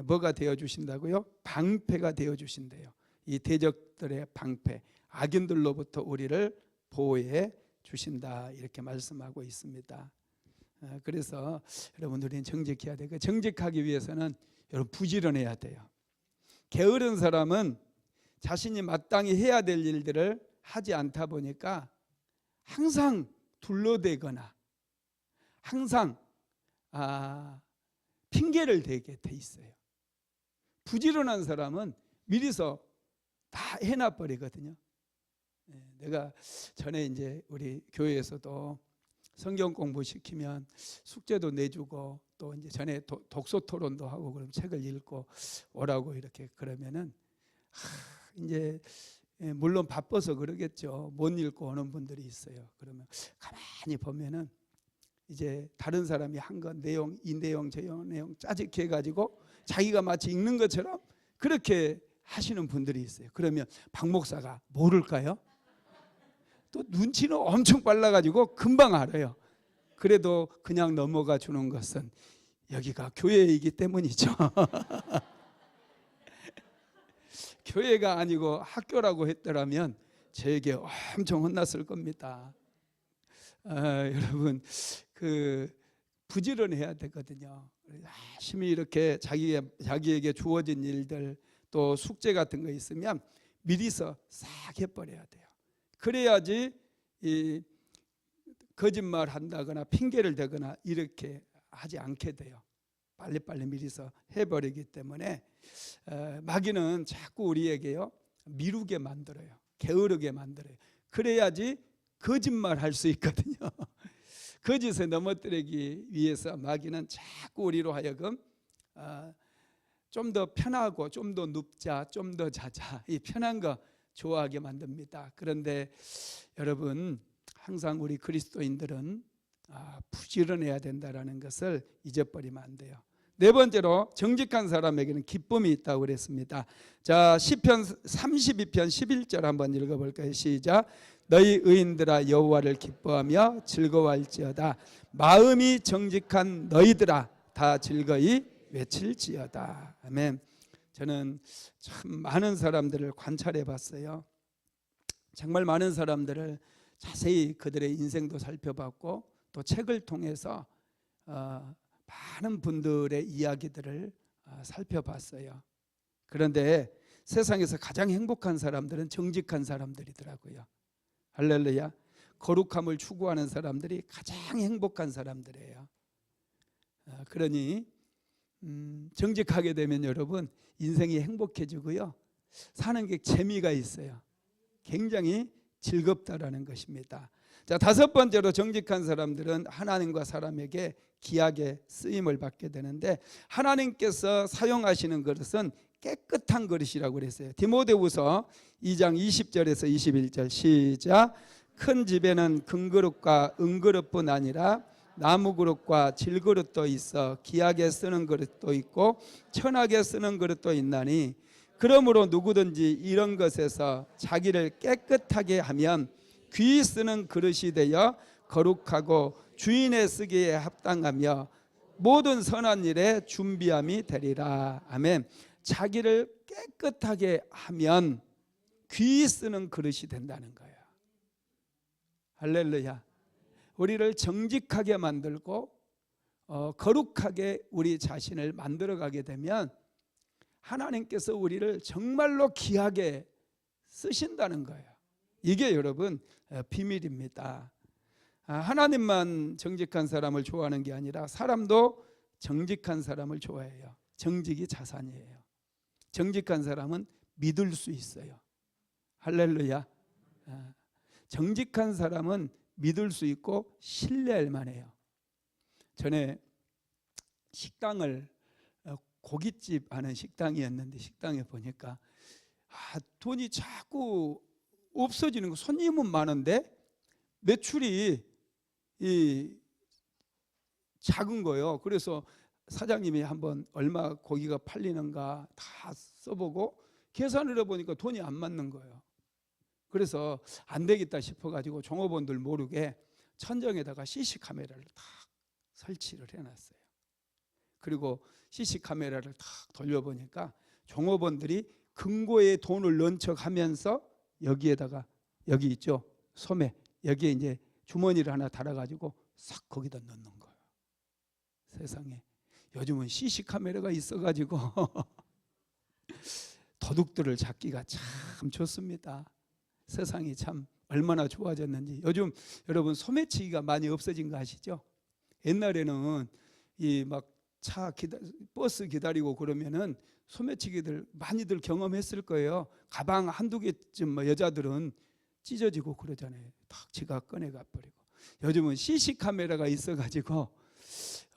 뭐가 되어주신다고요? 방패가 되어주신대요. 이 대적들의 방패, 악인들로부터 우리를 보호해 주신다, 이렇게 말씀하고 있습니다. 그래서 여러분, 우리는 정직해야 돼요. 정직하기 위해서는 여러분 부지런해야 돼요. 게으른 사람은 자신이 마땅히 해야 될 일들을 하지 않다 보니까 항상 둘러대거나 항상 핑계를 대게 돼 있어요. 부지런한 사람은 미리서 다 해놔버리거든요. 내가 전에 이제 우리 교회에서도 성경 공부 시키면 숙제도 내주고 또 이제 전에 독서 토론도 하고 그럼 책을 읽고 오라고 이렇게 그러면은 이제 물론 바빠서 그러겠죠. 못 읽고 오는 분들이 있어요. 그러면 가만히 보면은 이제 다른 사람이 한 건 내용, 이 내용, 저 내용 짜집게 해가지고 자기가 마치 읽는 것처럼 그렇게 하시는 분들이 있어요. 그러면 박 목사가 모를까요? 또 눈치는 엄청 빨라가지고 금방 알아요. 그래도 그냥 넘어가 주는 것은 여기가 교회이기 때문이죠. 교회가 아니고 학교라고 했더라면 저에게 엄청 혼났을 겁니다. 여러분, 부지런해야 되거든요. 열심히 이렇게 자기에게 주어진 일들 또 숙제 같은 거 있으면 미리서 싹 해버려야 돼요. 그래야지 이 거짓말 한다거나 핑계를 대거나 이렇게 하지 않게 돼요. 빨리빨리 미리서 해버리기 때문에 마귀는 자꾸 우리에게요 미루게 만들어요. 게으르게 만들어요. 그래야지 거짓말 할 수 있거든요. 거짓에 넘어뜨리기 위해서 마귀는 자꾸 우리로 하여금 좀 더 편하고 좀 더 눕자, 좀 더 자자, 이 편한 거 좋아하게 만듭니다. 그런데 여러분, 항상 우리 그리스도인들은 부지런해야 된다는 것을 잊어버리면 안 돼요. 네 번째로 정직한 사람에게는 기쁨이 있다고 그랬습니다. 자, 시편 32편 11절 한번 읽어볼까요? 시작. 너희 의인들아 여호와를 기뻐하며 즐거워할지어다. 마음이 정직한 너희들아 다 즐거이 외칠지어다. 아멘. 저는 참 많은 사람들을 관찰해 봤어요. 정말 많은 사람들을 자세히 그들의 인생도 살펴봤고 또 책을 통해서 많은 분들의 이야기들을 살펴봤어요. 그런데 세상에서 가장 행복한 사람들은 정직한 사람들이더라고요. 할렐루야. 거룩함을 추구하는 사람들이 가장 행복한 사람들이에요. 그러니 정직하게 되면 여러분 인생이 행복해지고요. 사는 게 재미가 있어요. 굉장히 즐겁다라는 것입니다. 자, 다섯 번째로 정직한 사람들은 하나님과 사람에게 귀하게 쓰임을 받게 되는데 하나님께서 사용하시는 그릇은 깨끗한 그릇이라고 그랬어요. 디모데후서 2장 20절에서 21절 시작. 큰 집에는 금그릇과 은그릇뿐 아니라 나무 그릇과 질그릇도 있어 귀하게 쓰는 그릇도 있고 천하게 쓰는 그릇도 있나니 그러므로 누구든지 이런 것에서 자기를 깨끗하게 하면 귀히 쓰는 그릇이 되어 거룩하고 주인의 쓰기에 합당하며 모든 선한 일에 준비함이 되리라. 아멘. 자기를 깨끗하게 하면 귀히 쓰는 그릇이 된다는 거예요. 할렐루야. 우리를 정직하게 만들고 거룩하게 우리 자신을 만들어가게 되면 하나님께서 우리를 정말로 귀하게 쓰신다는 거예요. 이게 여러분 비밀입니다. 하나님만 정직한 사람을 좋아하는 게 아니라 사람도 정직한 사람을 좋아해요. 정직이 자산이에요. 정직한 사람은 믿을 수 있어요. 할렐루야. 정직한 사람은 믿을 수 있고 신뢰할 만해요. 전에 식당을 고깃집 하는 식당이었는데 식당에 보니까 돈이 자꾸 없어지는 거. 손님은 많은데 매출이 작은 거예요. 그래서 사장님이 한번 얼마 고기가 팔리는가 다 써보고 계산을 해보니까 돈이 안 맞는 거예요. 그래서 안 되겠다 싶어가지고 종업원들 모르게 천정에다가 CC 카메라를 탁 설치를 해놨어요. 그리고 CC 카메라를 탁 돌려보니까 종업원들이 금고에 돈을 넣은 척하면서 여기에다가 여기 있죠 소매 여기에 이제 주머니를 하나 달아가지고 싹 거기다 넣는 거예요. 세상에 요즘은 CC 카메라가 있어가지고 도둑들을 잡기가 참 좋습니다. 세상이 참 얼마나 좋아졌는지. 요즘 여러분 소매치기가 많이 없어진 거 아시죠? 옛날에는 이 막 버스 기다리고 그러면은 소매치기들 많이들 경험했을 거예요. 가방 한두 개쯤 여자들은 찢어지고 그러잖아요. 탁 지갑 꺼내가 버리고. 요즘은 CC 카메라가 있어가지고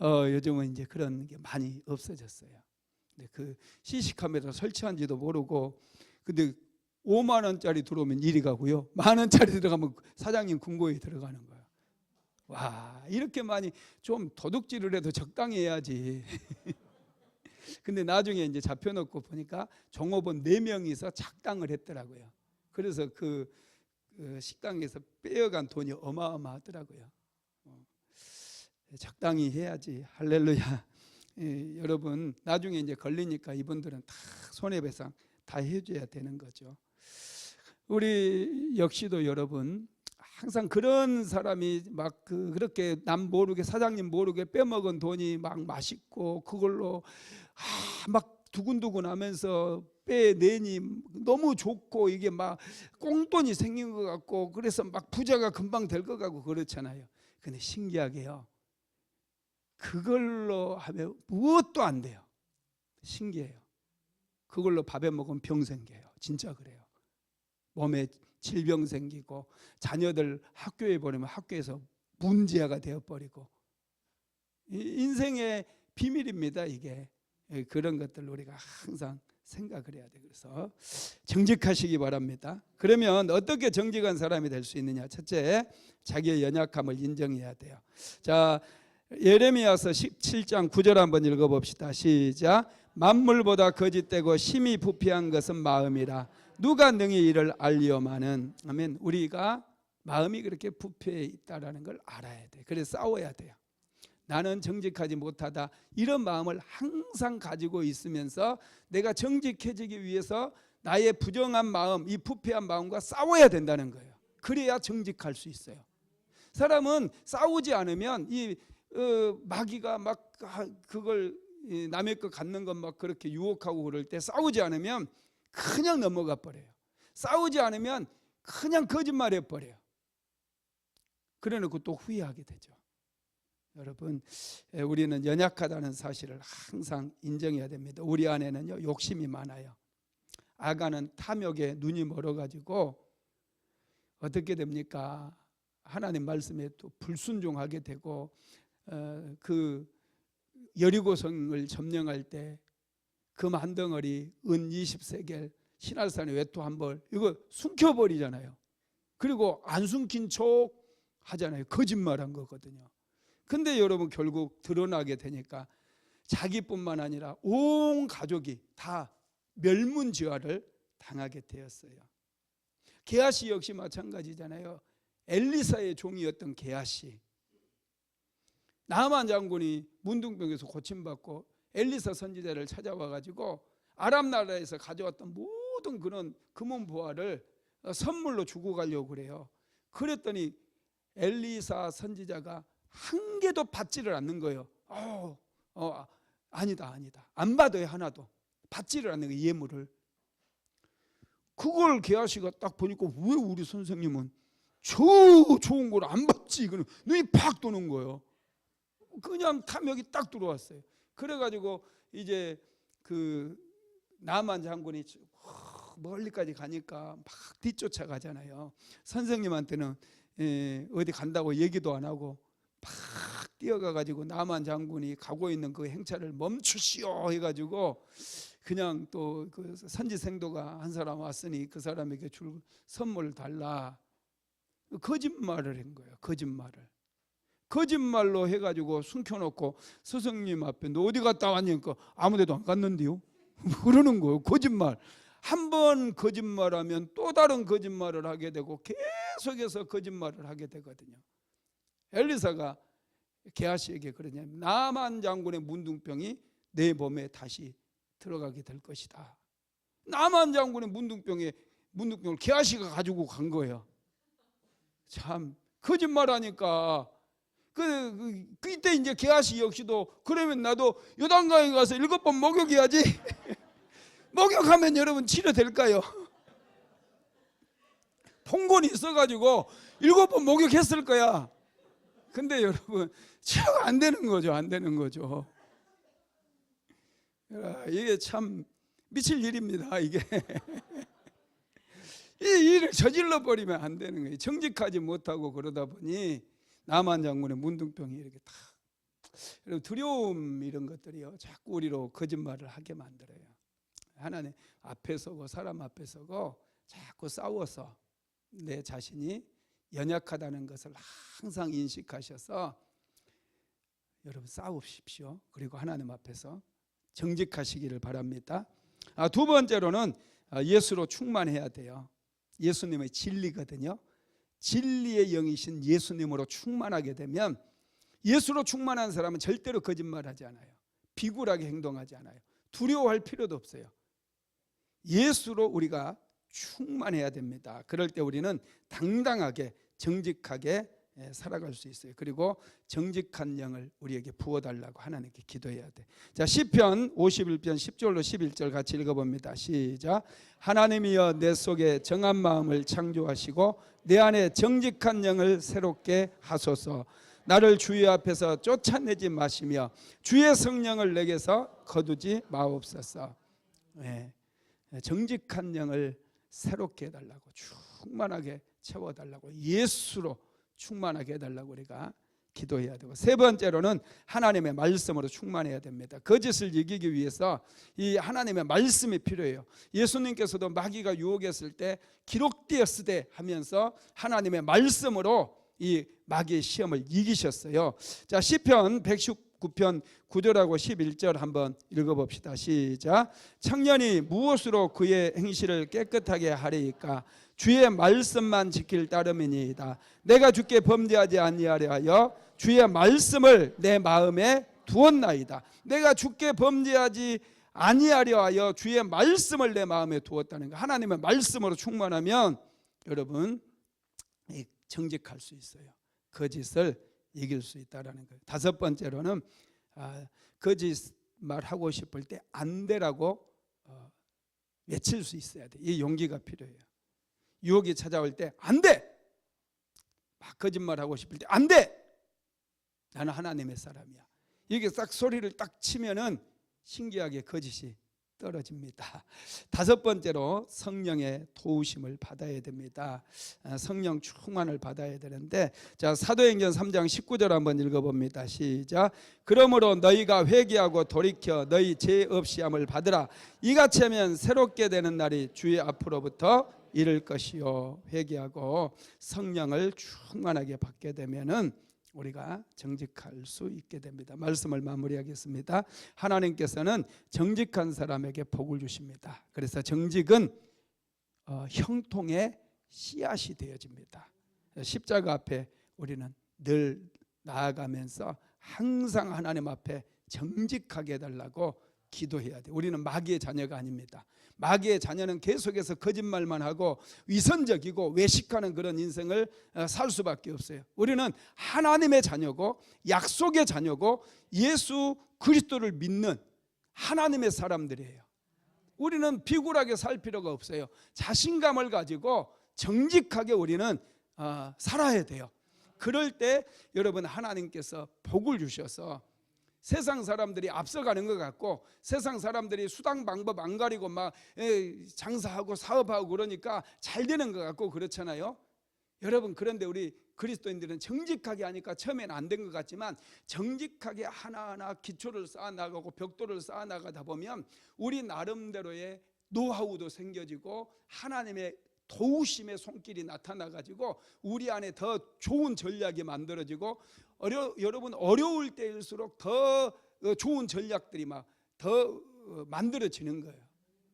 요즘은 이제 그런 게 많이 없어졌어요. 근데 그 CC 카메라 설치한지도 모르고, 근데 5만 원짜리 들어오면 이리 가고요, 1만 원짜리 들어가면 사장님 금고에 들어가는 거예요. 와, 이렇게 많이 좀 도둑질을 해도 적당히 해야지. 근데 나중에 이제 잡혀놓고 보니까 종업원 4명이서 작당을 했더라고요. 그래서 그 식당에서 빼어간 돈이 어마어마하더라고요. 적당히 해야지. 할렐루야. 여러분 나중에 이제 걸리니까 이분들은 다 손해배상 다 해줘야 되는 거죠. 우리 역시도 여러분 항상 그런 사람이 막 그렇게 남 모르게 사장님 모르게 빼먹은 돈이 막 맛있고 그걸로 막 두근두근 하면서 빼내니 너무 좋고 이게 막 꽁돈이 생긴 것 같고 그래서 막 부자가 금방 될 것 같고 그렇잖아요. 근데 신기하게요, 그걸로 하면 무엇도 안 돼요. 신기해요. 그걸로 밥에 먹으면 병 생겨요. 진짜 그래요. 몸에 질병 생기고 자녀들 학교에 보내면 학교에서 문제아가 되어버리고. 인생의 비밀입니다 이게. 그런 것들 우리가 항상 생각을 해야 돼요. 그래서 정직하시기 바랍니다. 그러면 어떻게 정직한 사람이 될 수 있느냐? 첫째, 자기의 연약함을 인정해야 돼요. 자, 예레미야서 17장 9절 한번 읽어봅시다. 시작. 만물보다 거짓되고 심히 부패한 것은 마음이라 누가 능히 이를 알리오마는. 아멘. 우리가 마음이 그렇게 부패해 있다라는 걸 알아야 돼. 그래서 싸워야 돼요. 나는 정직하지 못하다, 이런 마음을 항상 가지고 있으면서 내가 정직해지기 위해서 나의 부정한 마음, 이 부패한 마음과 싸워야 된다는 거예요. 그래야 정직할 수 있어요. 사람은 싸우지 않으면 이 마귀가 막 그걸 남의 것 갖는 것 막 그렇게 유혹하고 그럴 때 싸우지 않으면 그냥 넘어가 버려요. 싸우지 않으면 그냥 거짓말해 버려요. 그래놓고 또 후회하게 되죠. 여러분, 우리는 연약하다는 사실을 항상 인정해야 됩니다. 우리 안에는요 욕심이 많아요. 아가는 탐욕에 눈이 멀어가지고 어떻게 됩니까? 하나님 말씀에 또 불순종하게 되고, 그 여리고성을 점령할 때 금 한 덩어리, 은 20세겔, 신할산의 외투 한 벌, 이거 숨겨버리잖아요. 그리고 안 숨긴 척 하잖아요. 거짓말한 거거든요. 근데 여러분 결국 드러나게 되니까 자기뿐만 아니라 온 가족이 다 멸문지화를 당하게 되었어요. 게하시 역시 마찬가지잖아요. 엘리사의 종이었던 게하시, 나만 장군이 문둥병에서 고침받고 엘리사 선지자를 찾아와 가지고 아람 나라에서 가져왔던 모든 그런 금은 보화를 선물로 주고 가려고 그래요. 그랬더니 엘리사 선지자가 한 개도 받지를 않는 거예요. 아니다 안 받아요. 하나도 받지를 않는 거예요, 예물을. 그걸 게하시가 딱 보니까 왜 우리 선생님은 저 좋은 걸 안 받지? 그는 눈이 팍 도는 거예요. 그냥 탐욕이 딱 들어왔어요. 그래가지고 이제 그 나만 장군이 멀리까지 가니까 막 뒤쫓아 가잖아요. 선생님한테는 어디 간다고 얘기도 안 하고 막 뛰어가가지고 나만 장군이 가고 있는 그 행차를 멈추시오 해가지고 그냥 또 그 선지생도가 한 사람 왔으니 그 사람에게 줄 선물 달라. 거짓말을 한 거예요. 거짓말로 해가지고 숨겨놓고 스승님 앞에 너 어디 갔다 왔냐니까 아무데도 안 갔는데요. 그러는 거예요. 거짓말. 한 번 거짓말하면 또 다른 거짓말을 하게 되고 계속해서 거짓말을 하게 되거든요. 엘리사가 게하시에게 그러냐면 나만 장군의 문둥병이 내 몸에 다시 들어가게 될 것이다. 나만 장군의 문둥병을 게하시가 가지고 간 거예요. 참 거짓말하니까 그때 이제 게하시 역시도 그러면 나도 요단강에 가서 7번 목욕해야지. 목욕하면 여러분 치료될까요? 봉건이 있어가지고 7번 목욕했을 거야. 근데 여러분 치료가 안 되는 거죠. 이게 참 미칠 일입니다. 이게 이 일을 저질러 버리면 안 되는 거예요. 정직하지 못하고 그러다 보니 나만 장군의 문둥병이 이렇게 다 두려움 이런 것들이요 자꾸 우리로 거짓말을 하게 만들어요. 하나님 앞에 서고 사람 앞에 서고 자꾸 싸워서 내 자신이 연약하다는 것을 항상 인식하셔서 여러분 싸우십시오. 그리고 하나님 앞에서 정직하시기를 바랍니다. 두 번째로는 예수로 충만해야 돼요. 예수님의 진리거든요. 진리의 영이신 예수님으로 충만하게 되면 예수로 충만한 사람은 절대로 거짓말하지 않아요. 비굴하게 행동하지 않아요. 두려워할 필요도 없어요. 예수로 우리가 충만해야 됩니다. 그럴 때 우리는 당당하게 정직하게 살아갈 수 있어요. 그리고 정직한 영을 우리에게 부어달라고 하나님께 기도해야 돼. 자, 시편 51편 10절로 11절 같이 읽어봅니다. 시작. 하나님이여 내 속에 정한 마음을 창조하시고 내 안에 정직한 영을 새롭게 하소서. 나를 주의 앞에서 쫓아내지 마시며 주의 성령을 내게서 거두지 마옵소서. 정직한 영을 새롭게 해달라고, 충만하게 채워달라고, 예수로 충만하게 해달라고 우리가 기도해야 되고, 세 번째로는 하나님의 말씀으로 충만해야 됩니다. 거짓을 이기기 위해서 이 하나님의 말씀이 필요해요. 예수님께서도 마귀가 유혹했을 때 기록되었으되 하면서 하나님의 말씀으로 이 마귀의 시험을 이기셨어요. 자, 시편 119편 9절하고 11절 한번 읽어봅시다. 시작. 청년이 무엇으로 그의 행실을 깨끗하게 하리이까? 주의 말씀만 지킬 따름이니이다. 내가 주께 범죄하지 아니하려 하여 주의 말씀을 내 마음에 두었나이다. 내가 주께 범죄하지 아니하려 하여 주의 말씀을 내 마음에 두었다는 거. 하나님의 말씀으로 충만하면 여러분 정직할 수 있어요. 거짓을 이길 수 있다라는 거예요. 다섯 번째로는 거짓말 하고 싶을 때 안 되라고 외칠 수 있어야 돼. 이 용기가 필요해요. 유혹이 찾아올 때 안 돼. 막 거짓말 하고 싶을 때 안 돼. 나는 하나님의 사람이야. 이게 딱 소리를 딱 치면은 신기하게 거짓이 떨어집니다. 다섯 번째로 성령의 도우심을 받아야 됩니다. 성령 충만을 받아야 되는데, 자, 사도행전 3장 19절 한번 읽어봅니다. 시작. 그러므로 너희가 회개하고 돌이켜 너희 죄 없이 함을 받으라. 이같이 하면 새롭게 되는 날이 주의 앞으로부터 이를 것이요. 회개하고 성령을 충만하게 받게 되면은 우리가 정직할 수 있게 됩니다. 말씀을 마무리하겠습니다. 하나님께서는 정직한 사람에게 복을 주십니다. 그래서 정직은 형통의 씨앗이 되어집니다. 십자가 앞에 우리는 늘 나아가면서 항상 하나님 앞에 정직하게 해달라고 기도해야 돼요. 우리는 마귀의 자녀가 아닙니다. 마귀의 자녀는 계속해서 거짓말만 하고 위선적이고 외식하는 그런 인생을 살 수밖에 없어요. 우리는 하나님의 자녀고 약속의 자녀고 예수 그리스도를 믿는 하나님의 사람들이에요. 우리는 비굴하게 살 필요가 없어요. 자신감을 가지고 정직하게 우리는 살아야 돼요. 그럴 때 여러분 하나님께서 복을 주셔서 세상 사람들이 앞서가는 것 같고 세상 사람들이 수당 방법 안 가리고 막 장사하고 사업하고 그러니까 잘 되는 것 같고 그렇잖아요. 여러분 그런데 우리 그리스도인들은 정직하게 하니까 처음에는 안 된 것 같지만 정직하게 하나하나 기초를 쌓아나가고 벽돌을 쌓아나가다 보면 우리 나름대로의 노하우도 생겨지고 하나님의 도우심의 손길이 나타나가지고 우리 안에 더 좋은 전략이 만들어지고 여러분 어려울 때일수록 더 좋은 전략들이 막 더 만들어지는 거예요.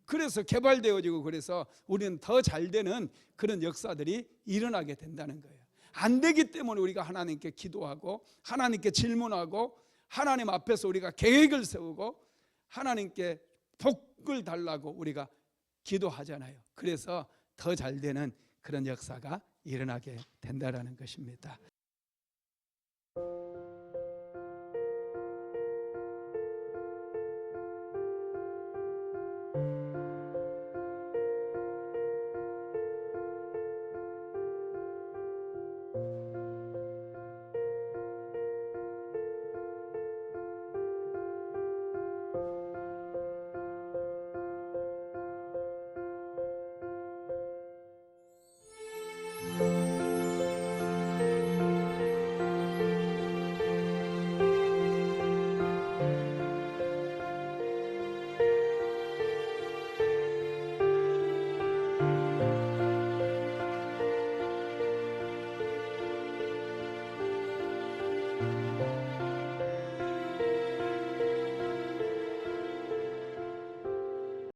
그래서 개발되어지고 그래서 우리는 더 잘 되는 그런 역사들이 일어나게 된다는 거예요. 안 되기 때문에 우리가 하나님께 기도하고 하나님께 질문하고 하나님 앞에서 우리가 계획을 세우고 하나님께 복을 달라고 우리가 기도하잖아요. 그래서 더 잘 되는 그런 역사가 일어나게 된다는 것입니다.